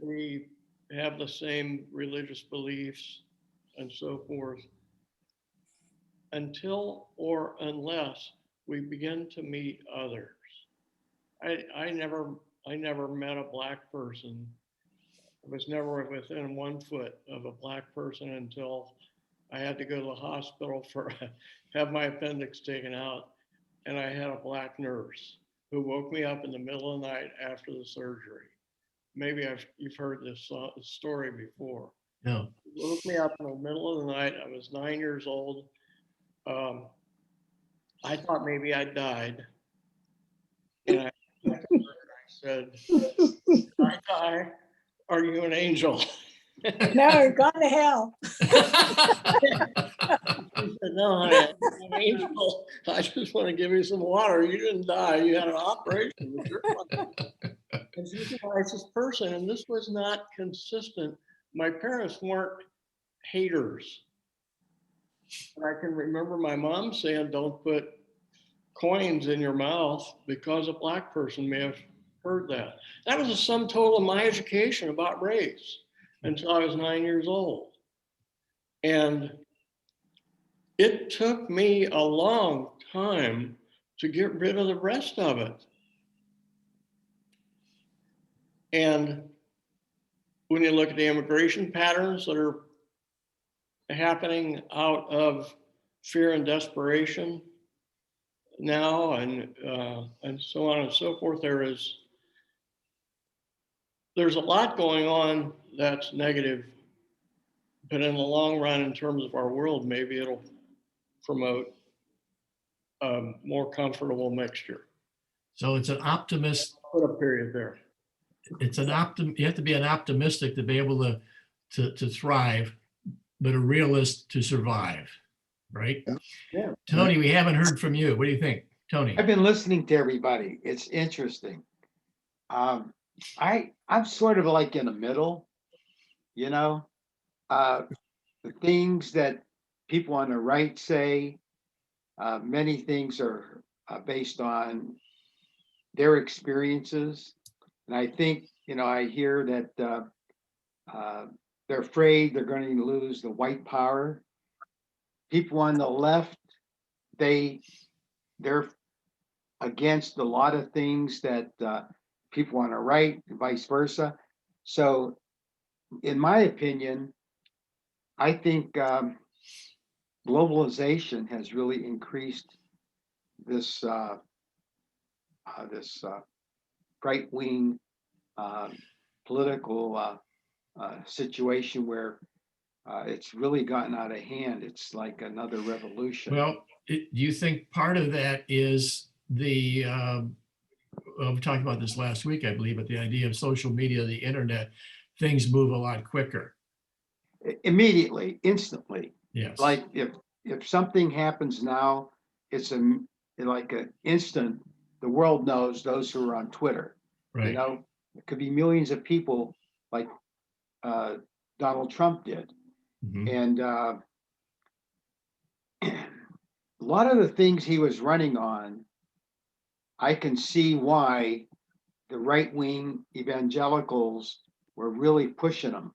we have the same religious beliefs and so forth, until or unless we begin to meet others. I never met a Black person. I was never within 1 foot of a Black person until I had to go to the hospital have my appendix taken out, and I had a Black nurse who woke me up in the middle of the night after the surgery. Maybe you've heard this story before. No. She woke me up in the middle of the night. I was 9 years old. I thought maybe I died. And I said, "Did I die? Are you an angel?" No, you're gone to hell. She said, "No, honey, I'm an angel. I just want to give you some water. You didn't die. You had an operation. But you're fine." And she's a nicest person, and this was not consistent. My parents weren't haters. And I can remember my mom saying, "Don't put coins in your mouth," because a Black person may have heard that. That was the sum total of my education about race until I was 9 years old. And it took me a long time to get rid of the rest of it. And when you look at the immigration patterns that are happening out of fear and desperation, now, and so on and so forth. There's a lot going on that's negative, but in the long run, in terms of our world, maybe it'll promote a more comfortable mixture. So it's an optimist. Put a period there. It's an you have to be an optimistic to be able to thrive, but a realist to survive, right? Yeah. Tony, we haven't heard from you. What do you think, Tony? I've been listening to everybody. It's interesting. I'm sort of like in the middle, you know. The things that people on the right say, many things are based on their experiences. And I think, I hear that they're afraid they're going to lose the white power. People on the left, they're against a lot of things that people on the right, and vice versa. So, in my opinion, I think globalization has really increased this right wing political situation where it's really gotten out of hand. It's like another revolution. Well, do you think part of that is we talked about this last week, I believe, but the idea of social media, the internet, things move a lot quicker. Immediately, instantly. Yes. Like if something happens now, it's like an instant. The world knows those who are on Twitter. Right. It could be millions of people, like Donald Trump did, and a lot of the things he was running on, I can see why the right-wing evangelicals were really pushing them,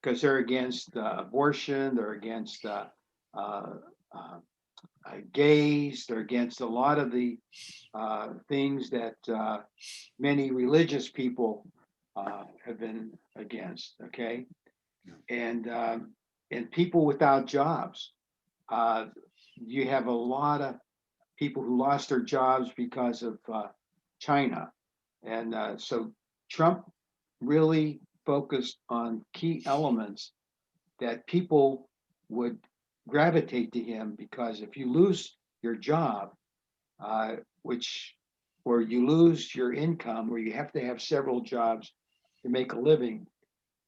because they're against abortion, they're against gays, they're against a lot of the things that many religious people have been against. Okay, and people without jobs. You have a lot of people who lost their jobs because of China, and so Trump really focused on key elements that people would gravitate to him, because if you lose your job, or you lose your income, or you have to have several jobs to make a living,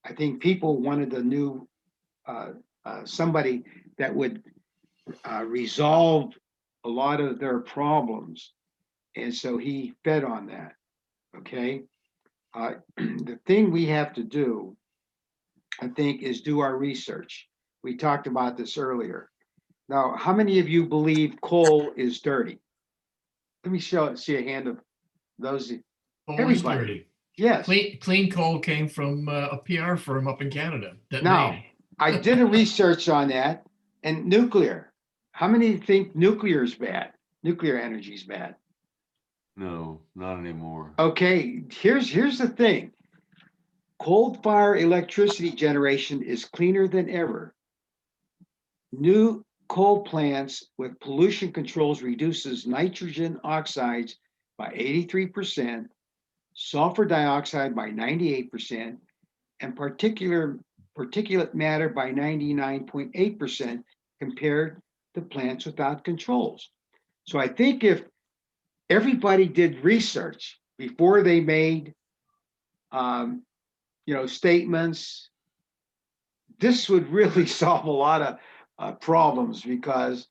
I think people wanted a new somebody that would resolve a lot of their problems, and so he fed on that. Okay, the thing we have to do, I think, is do our research. We talked about this earlier. Now, how many of you believe coal is dirty? Let me see a hand of those. Always dirty. Yes. Clean coal came from a PR firm up in Canada. Now, I did a research on that, and nuclear. How many think nuclear is bad? Nuclear energy is bad. No, not anymore. Okay, here's the thing. Coal-fired electricity generation is cleaner than ever. New coal plants with pollution controls reduces nitrogen oxides by 83%, sulfur dioxide by 98%, and particulate matter by 99.8% compared to plants without controls. So I think if everybody did research before they made statements, this would really solve a lot of problems, because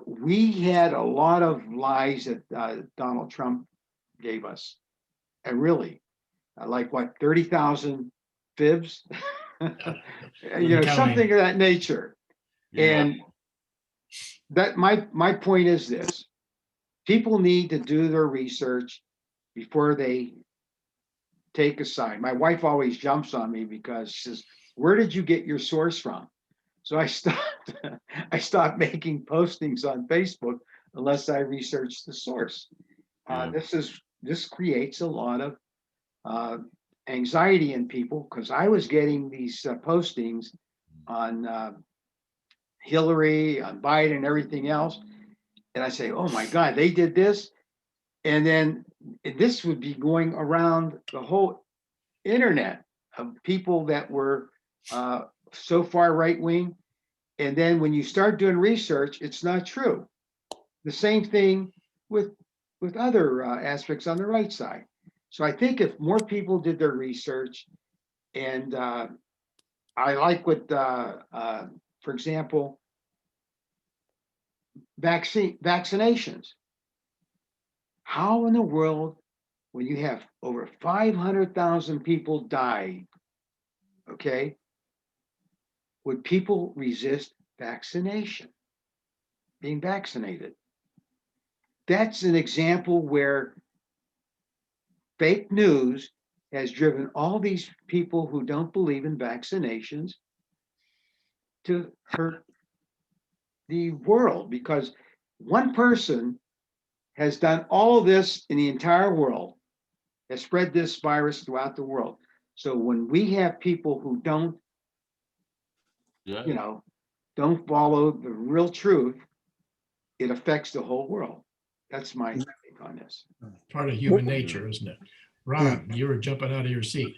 we had a lot of lies that Donald Trump gave us, and really, like 30,000 fibs, something of that nature. Yeah. And that my point is this: people need to do their research before they take a side. My wife always jumps on me because she says, "Where did you get your source from?" So I stopped making postings on Facebook unless I research the source. This creates a lot of anxiety in people, because I was getting these postings on Hillary, on Biden, and everything else, And I say, oh my God, they did this. And then this would be going around the whole internet of people that were so far right wing. And then when you start doing research, it's not true. The same thing with other aspects on the right side. So I think if more people did their research, and I like what, for example, vaccinations. How in the world, when you have over 500,000 people died, okay, would people resist vaccination, being vaccinated? That's an example where fake news has driven all these people who don't believe in vaccinations to hurt the world, because one person has done all of this in the entire world, has spread this virus throughout the world. So when we have people who don't, you know, don't follow the real truth, it affects the whole world. That's my take on this. Part of human nature, isn't it? Ron, you were jumping out of your seat.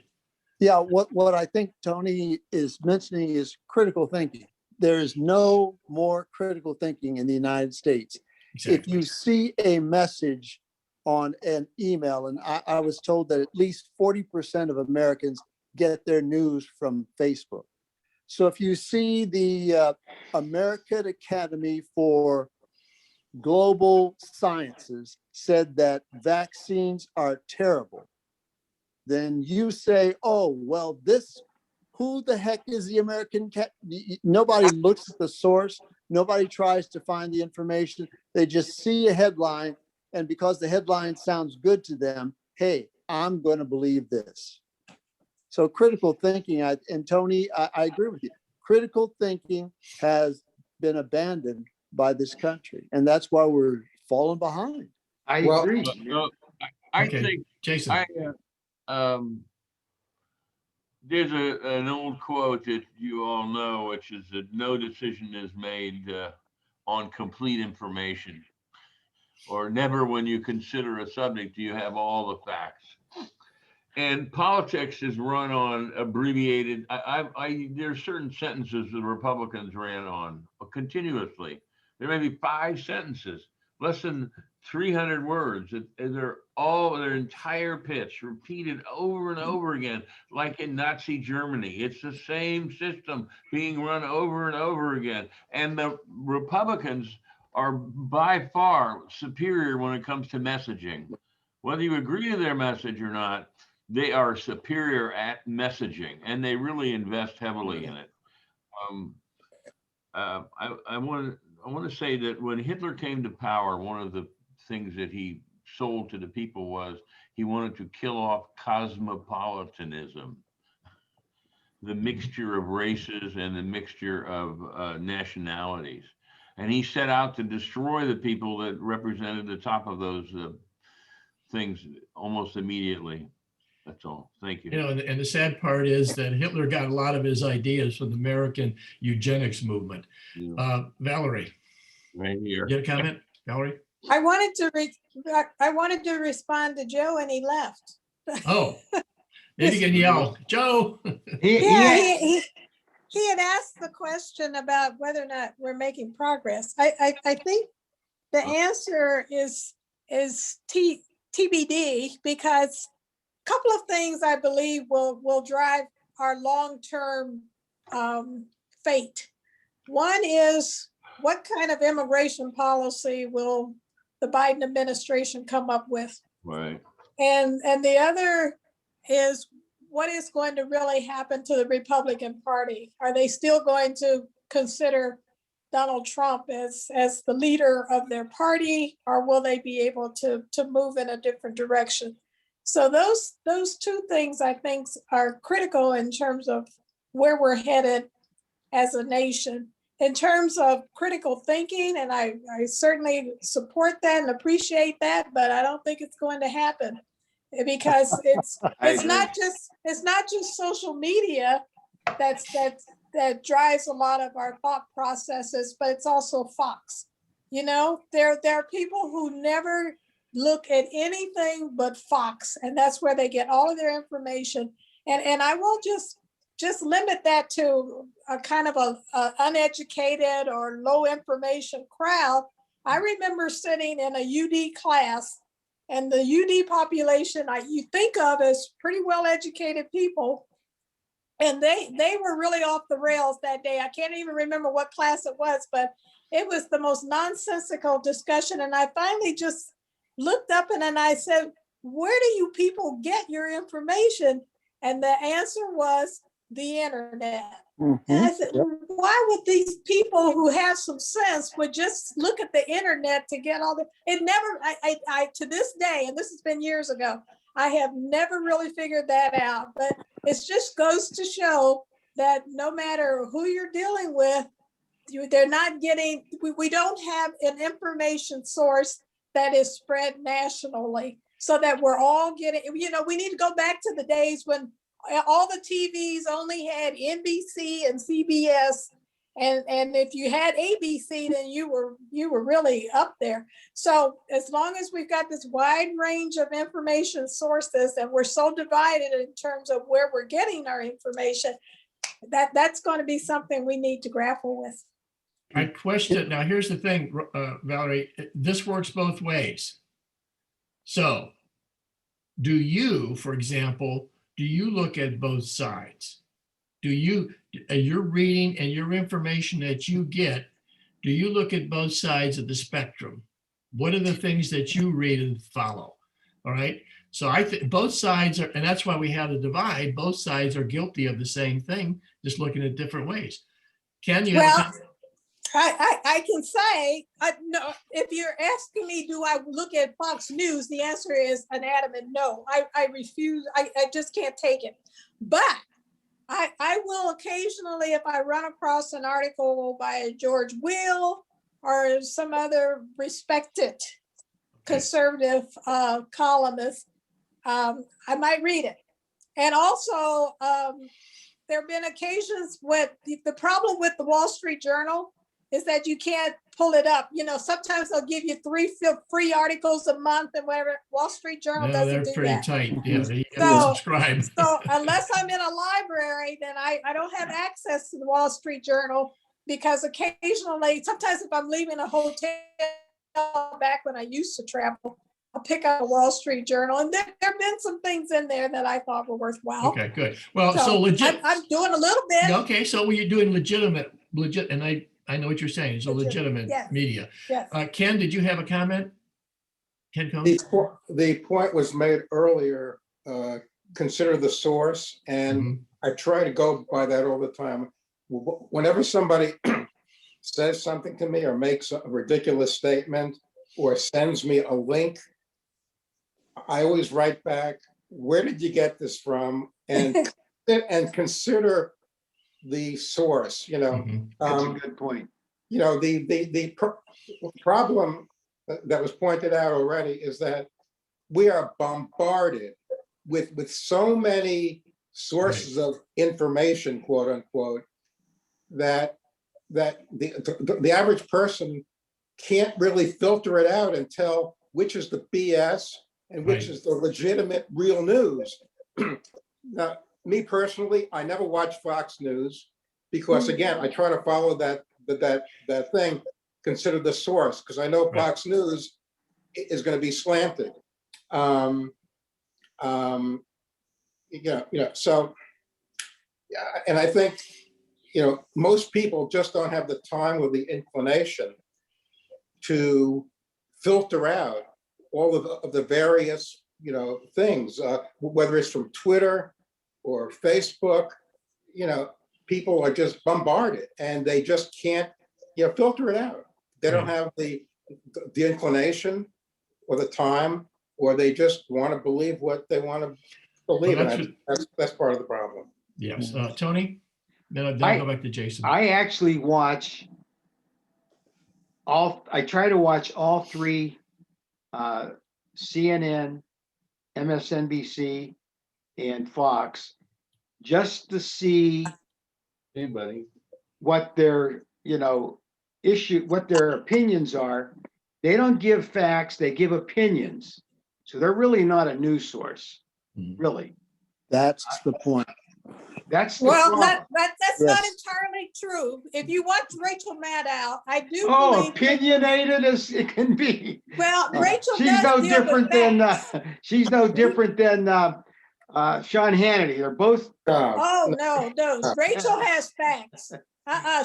Yeah, what I think Tony is mentioning is critical thinking. There is no more critical thinking in the United States. Exactly. If you see a message on an email, and I was told that at least 40% of Americans get their news from Facebook. So if you see the American Academy for Global Sciences said that vaccines are terrible, then you say, oh, well, who the heck is the American? Nobody looks at the source. Nobody tries to find the information. They just see a headline. And because the headline sounds good to them, hey, I'm going to believe this. So critical thinking, and Tony, I agree with you. Critical thinking has been abandoned by this country. And that's why we're falling behind. I agree. I Okay, think, Jason. There's an old quote that you all know, which is that no decision is made on complete information, or never when you consider a subject do you have all the facts. And politics is run on abbreviated. There are certain sentences the Republicans ran on continuously. There may be 5 sentences, less than 300 words. They're all their entire pitch repeated over and over again, like in Nazi Germany. It's the same system being run over and over again. And the Republicans are by far superior when it comes to messaging. Whether you agree with their message or not, they are superior at messaging, and they really invest heavily in it. I want to say that when Hitler came to power, one of the things that he sold to the people was he wanted to kill off cosmopolitanism, the mixture of races and the mixture of nationalities. And he set out to destroy the people that represented the top of those things almost immediately. That's all. Thank you. You know, and the sad part is that Hitler got a lot of his ideas from the American eugenics movement. Valerie, right here. You have a comment, Valerie? I wanted to respond to Joe, and he left. Oh, maybe you can yell, Joe. He had asked the question about whether or not we're making progress. I think the answer is TBD, because a couple of things I believe will drive our long-term fate. One is, what kind of immigration policy will the Biden administration come up with? Right. And the other is, what is going to really happen to the Republican Party? Are they still going to consider Donald Trump as the leader of their party, or will they be able to move in a different direction? So those 2 things, I think, are critical in terms of where we're headed as a nation. In terms of critical thinking, and I certainly support that and appreciate that, but I don't think it's going to happen, because it's not just social media that drives a lot of our thought processes, but it's also Fox. You know, there are people who never look at anything but Fox, and that's where they get all of their information. And I won't just limit that to a kind of a uneducated or low information crowd. I remember sitting in a UD class, and the UD population you think of as pretty well educated people, and they were really off the rails that day. I can't even remember what class it was, but it was the most nonsensical discussion. And I finally just looked up and then I said, where do you people get your information? And the answer was the internet. Mm-hmm. And I said, why would these people who have some sense would just look at the internet to get all the, it never, I to this day, and this has been years ago, I have never really figured that out, but it just goes to show that no matter who you're dealing with, they're not getting, we don't have an information source that is spread nationally so that we're all getting, you know, we need to go back to the days when all the TVs only had NBC and CBS. And if you had ABC, then you were really up there. So as long as we've got this wide range of information sources and we're so divided in terms of where we're getting our information, that's going to be something we need to grapple with. I question, now here's the thing, Valerie, this works both ways. So do you, for example, do you look at both sides? Do you, your reading and your information that you get, do you look at both sides of the spectrum? What are the things that you read and follow? All right. So I think both sides are, and that's why we have the divide. Both sides are guilty of the same thing, just looking at different ways. Can you? Well, I can say, no, if you're asking me, do I look at Fox News? The answer is an adamant no. I refuse. I just can't take it. But I will occasionally, if I run across an article by George Will or some other respected conservative columnist, I might read it. And also, there have been occasions with the problem with the Wall Street Journal is that you can't pull it up. You know, sometimes they'll give you 3 free articles a month and whatever. Wall Street Journal doesn't do that. They're pretty tight. Yeah, you So, have to subscribe. So unless I'm in a library, then I don't have access to the Wall Street Journal, because occasionally, sometimes if I'm leaving a hotel back when I used to travel, I'll pick up a Wall Street Journal, and there have been some things in there that I thought were worthwhile. Okay, good. Well, so legit. I'm doing a little bit. Okay, so you're doing legit, and I know what you're saying. So legitimate yes. media. Yes. Ken, did you have a comment? Ken Cohn? The point was made earlier, consider the source, and I try to go by that all the time. Whenever somebody says something to me or makes a ridiculous statement or sends me a link, I always write back, where did you get this from? And consider the source, you know. That's a good point. You know, the problem that was pointed out already is that we are bombarded with so many sources of information, quote unquote, that the average person can't really filter it out and tell which is the BS and which is the legitimate real news. Now, me personally, I never watch Fox News because, again, I try to follow that thing, consider the source, because I know Fox News is going to be slanted. So, and I think, you know, most people just don't have the time or the inclination to filter out all of the various, you know, things, whether it's from Twitter or Facebook. You know, people are just bombarded and they just can't, you know, filter it out. They don't have the inclination or the time, or they just want to believe what they want to believe. Well, and that's part of the problem. Yes. Tony, then I'll go back to Jason. I actually watch I try to watch all 3 CNN, MSNBC, and Fox, just to see what their, you know, issue, what their opinions are. They don't give facts, they give opinions. So they're really not a news source, really. That's the point. That's the Well, problem. that's not Yes. entirely true. If you watch Rachel Maddow, I do Oh, believe. opinionated as it can be. Well, Rachel She's does no deal with different than facts. she's no different than Sean Hannity. They're both. Oh, no. Rachel has facts.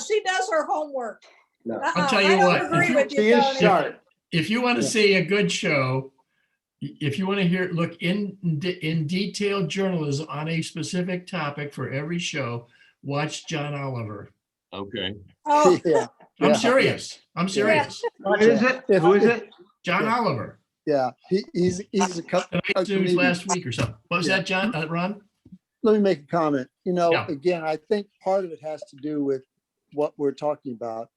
She does her homework. I'll tell you I don't what, agree with she you, is Tony. sharp. if you want to see a good show, if you want to look in detailed journalism on a specific topic for every show, watch John Oliver. Okay. Oh, Yeah. I'm serious. I'm serious. Who is it? Who is it? John Oliver. Yeah, he's a Tonight's news comedian. last week or something. What was that, John? Ron? Let me make a comment. Yeah. Again, I think part of it has to do with what we're talking about.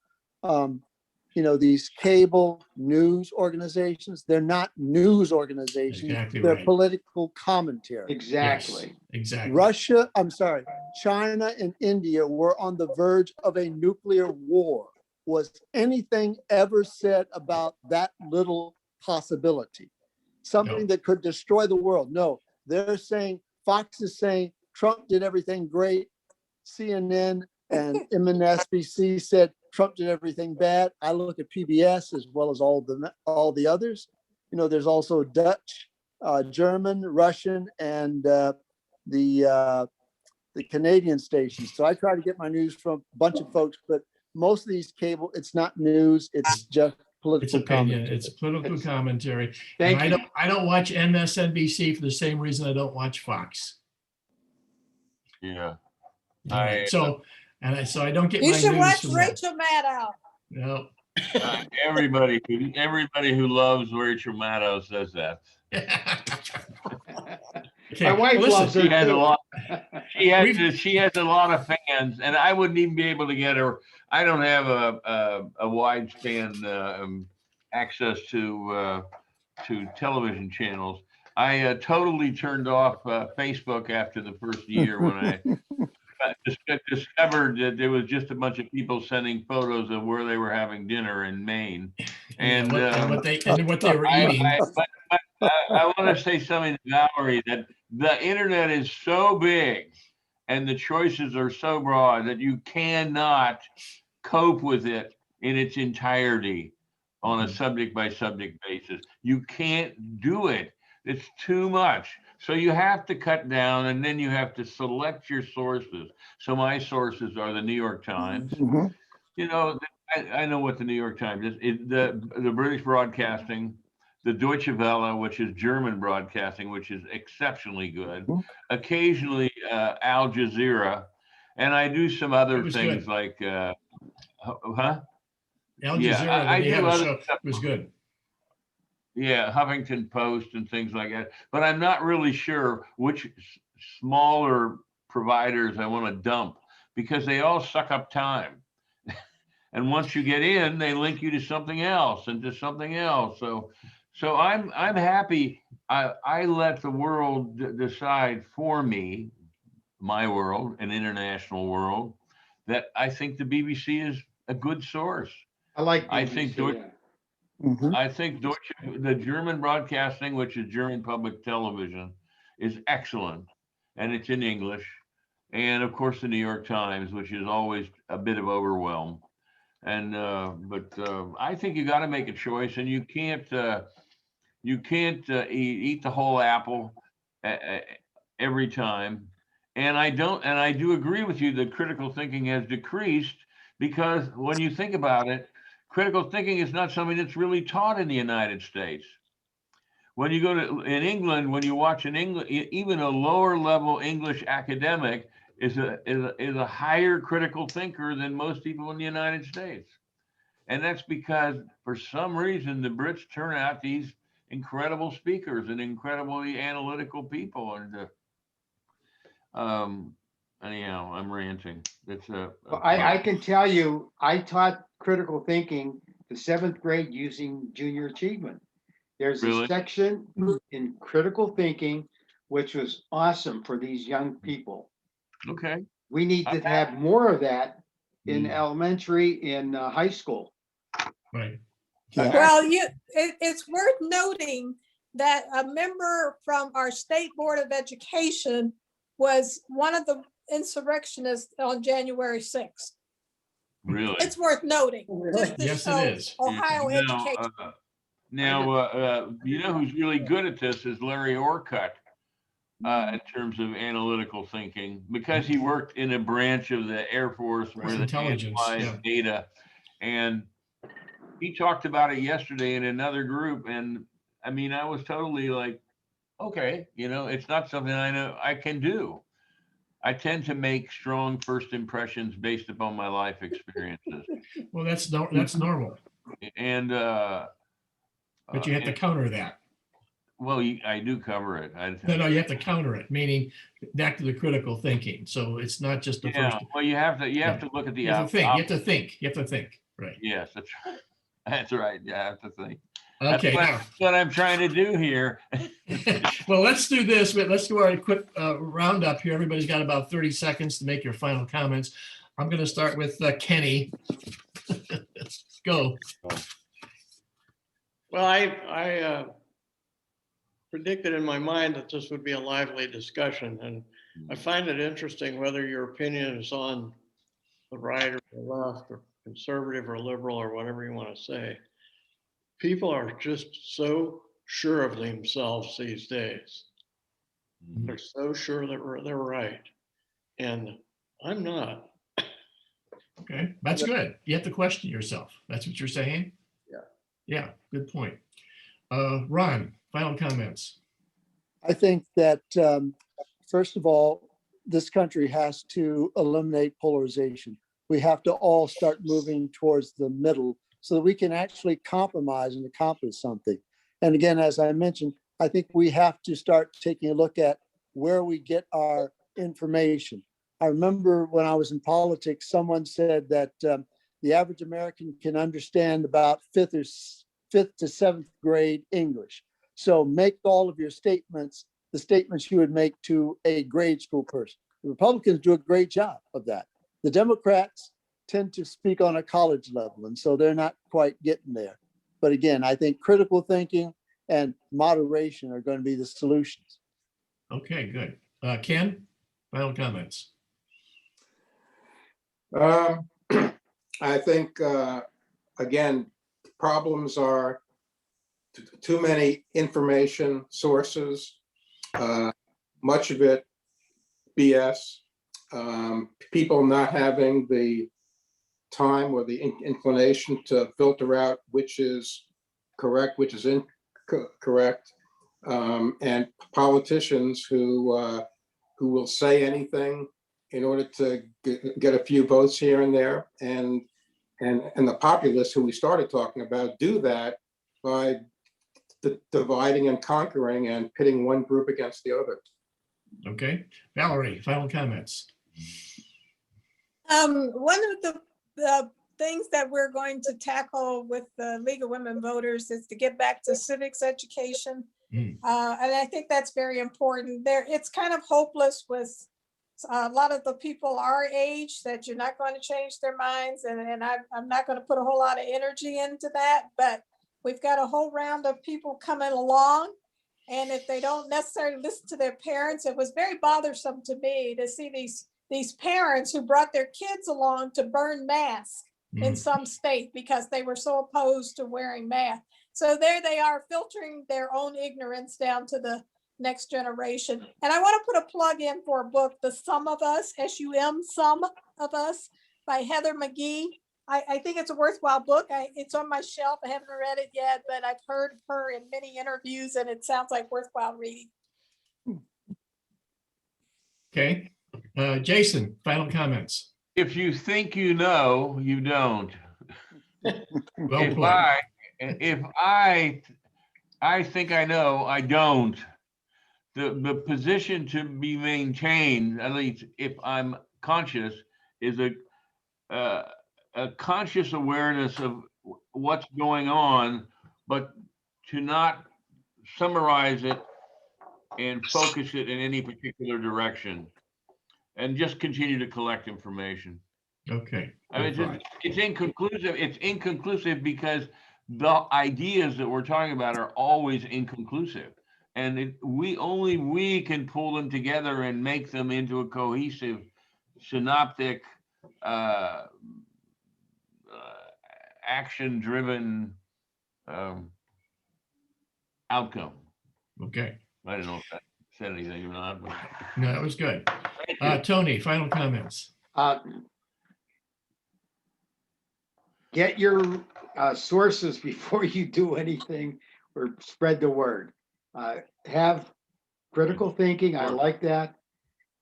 These cable news organizations, they're not news organizations. Exactly they're right. political commentary. Exactly. Yes, exactly. China and India were on the verge of a nuclear war. Was anything ever said about that little possibility? Something that could destroy the world? No, they're saying, Fox is saying Trump did everything great. CNN and MSNBC said Trump did everything bad. I look at PBS as well as all the others. There's also Dutch, German, Russian, and the Canadian stations. So I try to get my news from a bunch of folks, but most of these cable, it's not news. It's just political commentary. It's political commentary. Thank and you. I don't watch MSNBC for the same reason I don't watch Fox. Yeah. So I don't get you my should news watch from that. Rachel Maddow. No. Everybody who loves Rachel Maddow says that. Okay. My wife Listen, loves her She has too. a lot. She has a lot of fans, and I wouldn't even be able to get her. I don't have a wide span access to television channels. I totally turned off Facebook after the first year when I discovered that there was just a bunch of people sending photos of where they were having dinner in Maine, and what they were eating. I want to say something to Valerie, that the internet is so big and the choices are so broad that you cannot cope with it in its entirety on a subject by subject basis. You can't do it. It's too much. So you have to cut down, and then you have to select your sources. So my sources are the New York Times. I know what the New York Times is. The British Broadcasting, the Deutsche Welle, which is German broadcasting, which is exceptionally good. Occasionally Al Jazeera, and I do some other things good. like Al Yeah, Jazeera, I they do had a other show. stuff. It was good. Yeah, Huffington Post and things like that. But I'm not really sure which smaller providers I want to dump, because they all suck up time. And once you get in, they link you to something else and to something else. So I'm happy. I let the world decide for me, my world, an international world, that I think the BBC is a good source. I like I BBC, think yeah. I think the German broadcasting, which is German public television, is excellent, and it's in English. And of course, the New York Times, which is always a bit of overwhelm. And but I think you got to make a choice, and you can't eat the whole apple every time. And I do agree with you that critical thinking has decreased, because when you think about it, critical thinking is not something that's really taught in the United States. When you go in England, when you watch even a lower level English academic is a higher critical thinker than most people in the United States. And that's because for some reason the Brits turn out these incredible speakers and incredibly analytical people. And anyhow, I'm ranting. It's I can tell you, I taught critical thinking the 7th grade using junior achievement. There's a section in critical thinking, which was awesome for these young people. Okay. We need to have more of that in elementary, in high school. Right. Yeah. Well, it's worth noting that a member from our state board of education was one of the insurrectionists on January 6th. Really? It's worth noting. Just to Yes, show it is. Ohio Now, education. you know who's really good at this is Larry Orcutt, in terms of analytical thinking, because he worked in a branch of the Air Force where they Intelligence, analyze data. And he talked about it yesterday in another group. And I mean, I was totally like, okay, you know, it's not something I know I can do. I tend to make strong first impressions based upon my life experiences. Well, that's normal. And But you have to counter that. well, I do cover it. No, you have to counter it, meaning back to the critical thinking. So it's not just the first. Well, you have to look at the. You have to think. You have to think. Right. Yes, that's right. That's right. You have to think. Okay, That's what I'm trying to do here. Well, let's do this. Let's do our quick roundup here. Everybody's got about 30 seconds to make your final comments. I'm going to start with Kenny. Go. Well, I predicted in my mind that this would be a lively discussion, and I find it interesting whether your opinion is on the right or the left or conservative or liberal or whatever you want to say. People are just so sure of themselves these days. They're so sure that they're right, and I'm not. Okay, that's good. You have to question yourself. That's what you're saying? Yeah. Yeah, good point. Ron, final comments. I think that, first of all, this country has to eliminate polarization. We have to all start moving towards the middle so that we can actually compromise and accomplish something. And again, as I mentioned, I think we have to start taking a look at where we get our information. I remember when I was in politics, someone said that the average American can understand about fifth to seventh grade English. So make all of your statements the statements you would make to a grade school person. The Republicans do a great job of that. The Democrats tend to speak on a college level, and so they're not quite getting there. But again, I think critical thinking and moderation are going to be the solutions. Okay, good. Ken, final comments. I think, again, problems are too many information sources, much of it BS, people not having the time or the inclination to filter out which is correct, which is incorrect, and politicians who will say anything in order to get a few votes here and there, and the populists who we started talking about do that by dividing and conquering and pitting one group against the other. Okay, Valerie, final comments. One of the things that we're going to tackle with the League of Women Voters is to get back to civics education. And I think that's very important. It's kind of hopeless with a lot of the people our age that you're not going to change their minds. And I'm not going to put a whole lot of energy into that, but we've got a whole round of people coming along. And if they don't necessarily listen to their parents, it was very bothersome to me to see these parents who brought their kids along to burn masks in some state because they were so opposed to wearing masks. So there they are, filtering their own ignorance down to the next generation. And I want to put a plug in for a book, The Sum of Us, S-U-M, Sum of Us, by Heather McGhee. I think it's a worthwhile book. It's on my shelf. I haven't read it yet, but I've heard her in many interviews, and it sounds like worthwhile reading. Okay, Jason, final comments. If you think you know, you don't. Well if I think I know, I don't. The position to be maintained, at least if I'm conscious, is a conscious awareness of what's going on, but to not summarize it and focus it in any particular direction, and just continue to collect information. Okay. I mean, it's inconclusive. It's inconclusive because the ideas that we're talking about are always inconclusive. And we can pull them together and make them into a cohesive, synoptic, action-driven outcome. Okay. I don't know if that said anything or not. But... No, that was good. Tony, final comments. Get your sources before you do anything or spread the word. Have critical thinking. I like that.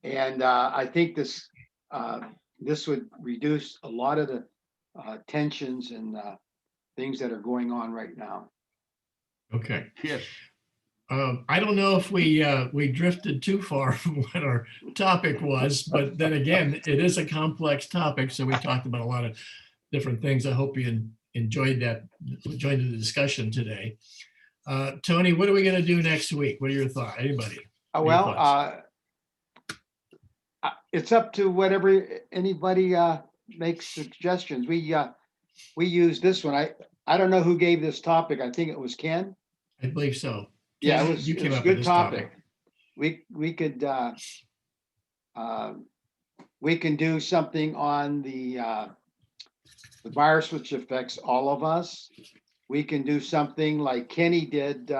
And I think this would reduce a lot of the tensions and things that are going on right now. Okay. Yes. I don't know if we drifted too far from what our topic was, but then again, it is a complex topic. So we talked about a lot of different things. I hope you enjoyed the discussion today. Tony, what are we going to do next week? What are your thoughts? Anybody? It's up to whatever anybody makes suggestions. We use this one. I don't know who gave this topic. I think it was Ken. I believe so. Yeah, Ken, it was a good topic. We can do something on the virus which affects all of us. We can do something like Kenny did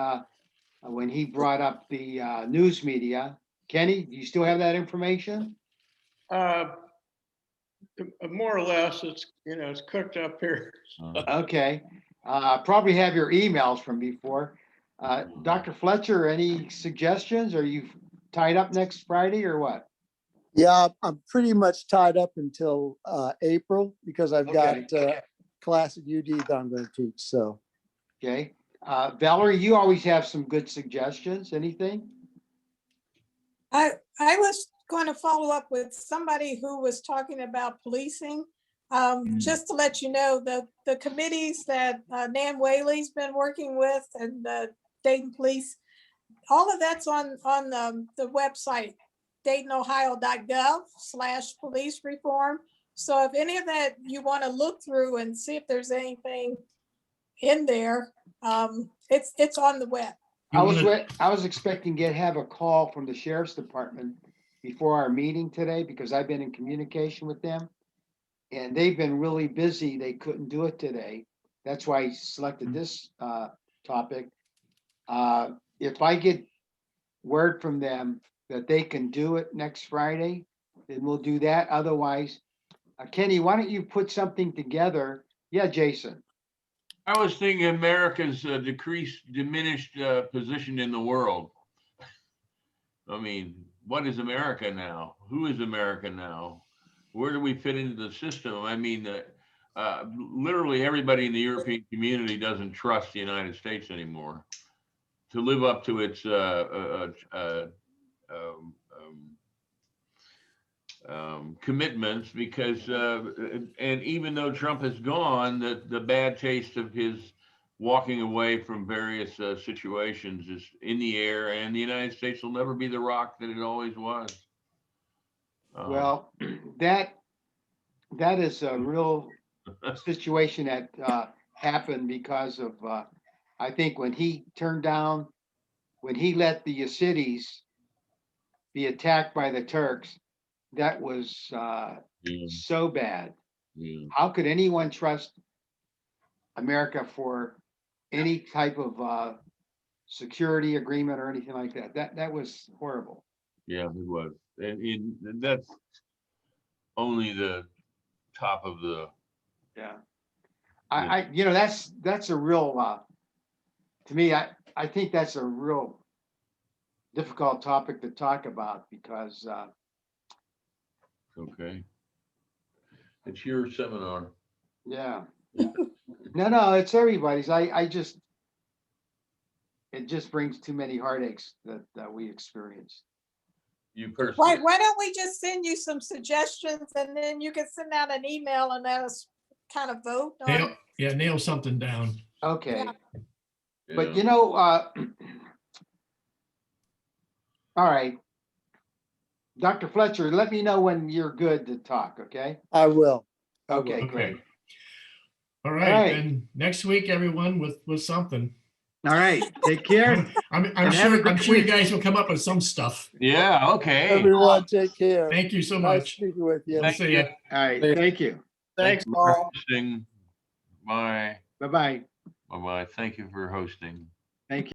when he brought up the news media. Kenny, do you still have that information? More or less, it's cooked up here. Okay, probably have your emails from before. Dr. Fletcher, any suggestions? Are you tied up next Friday or what? Yeah, I'm pretty much tied up until April because I've got class at UD that I'm going to teach. So, okay, Valerie, you always have some good suggestions. Anything? I was going to follow up with somebody who was talking about policing. Just to let you know, the committees that Nan Whaley's been working with and the Dayton Police, all of that's on the website, DaytonOhio.gov/police reform. So if any of that you want to look through and see if there's anything in there, it's on the web. I was expecting to have a call from the sheriff's department before our meeting today because I've been in communication with them and they've been really busy. They couldn't do it today. That's why I selected this topic. If I get word from them that they can do it next Friday, then we'll do that. Otherwise, Kenny, why don't you put something together? Yeah, Jason. I was thinking America's diminished position in the world. I mean, what is America now? Who is America now? Where do we fit into the system? I mean, literally everybody in the European community doesn't trust the United States anymore to live up to its commitments because and even though Trump has gone, the bad taste of his walking away from various situations is in the air, and the United States will never be the rock that it always was. Well, that is a real situation that happened because of I think when he let the cities be attacked by the Turks, that was so bad. How could anyone trust America for any type of security agreement or anything like that? That was horrible. Yeah, it was, and that's only the top of the. Yeah, that's a real. To me, I think that's a real difficult topic to talk about because. Okay. It's your seminar. Yeah. No, it's everybody's. It just brings too many heartaches that we experience. You personally. Why don't we just send you some suggestions and then you can send out an email and let us kind of vote on. Nail something down. Okay. Yeah. But all right. Dr. Fletcher, let me know when you're good to talk, okay? I will. Okay, great. All right, All right. then next week, everyone, with something. All right, take care. I'm And have a sure great you week. guys will come up with some stuff. Yeah, okay. Everyone, take care. Thank you so Nice much. speaking with you. We'll see you. All right, thank you. Thanks, for Paul. hosting. Bye. Bye-bye. Bye-bye. Thank you for hosting. Thank you.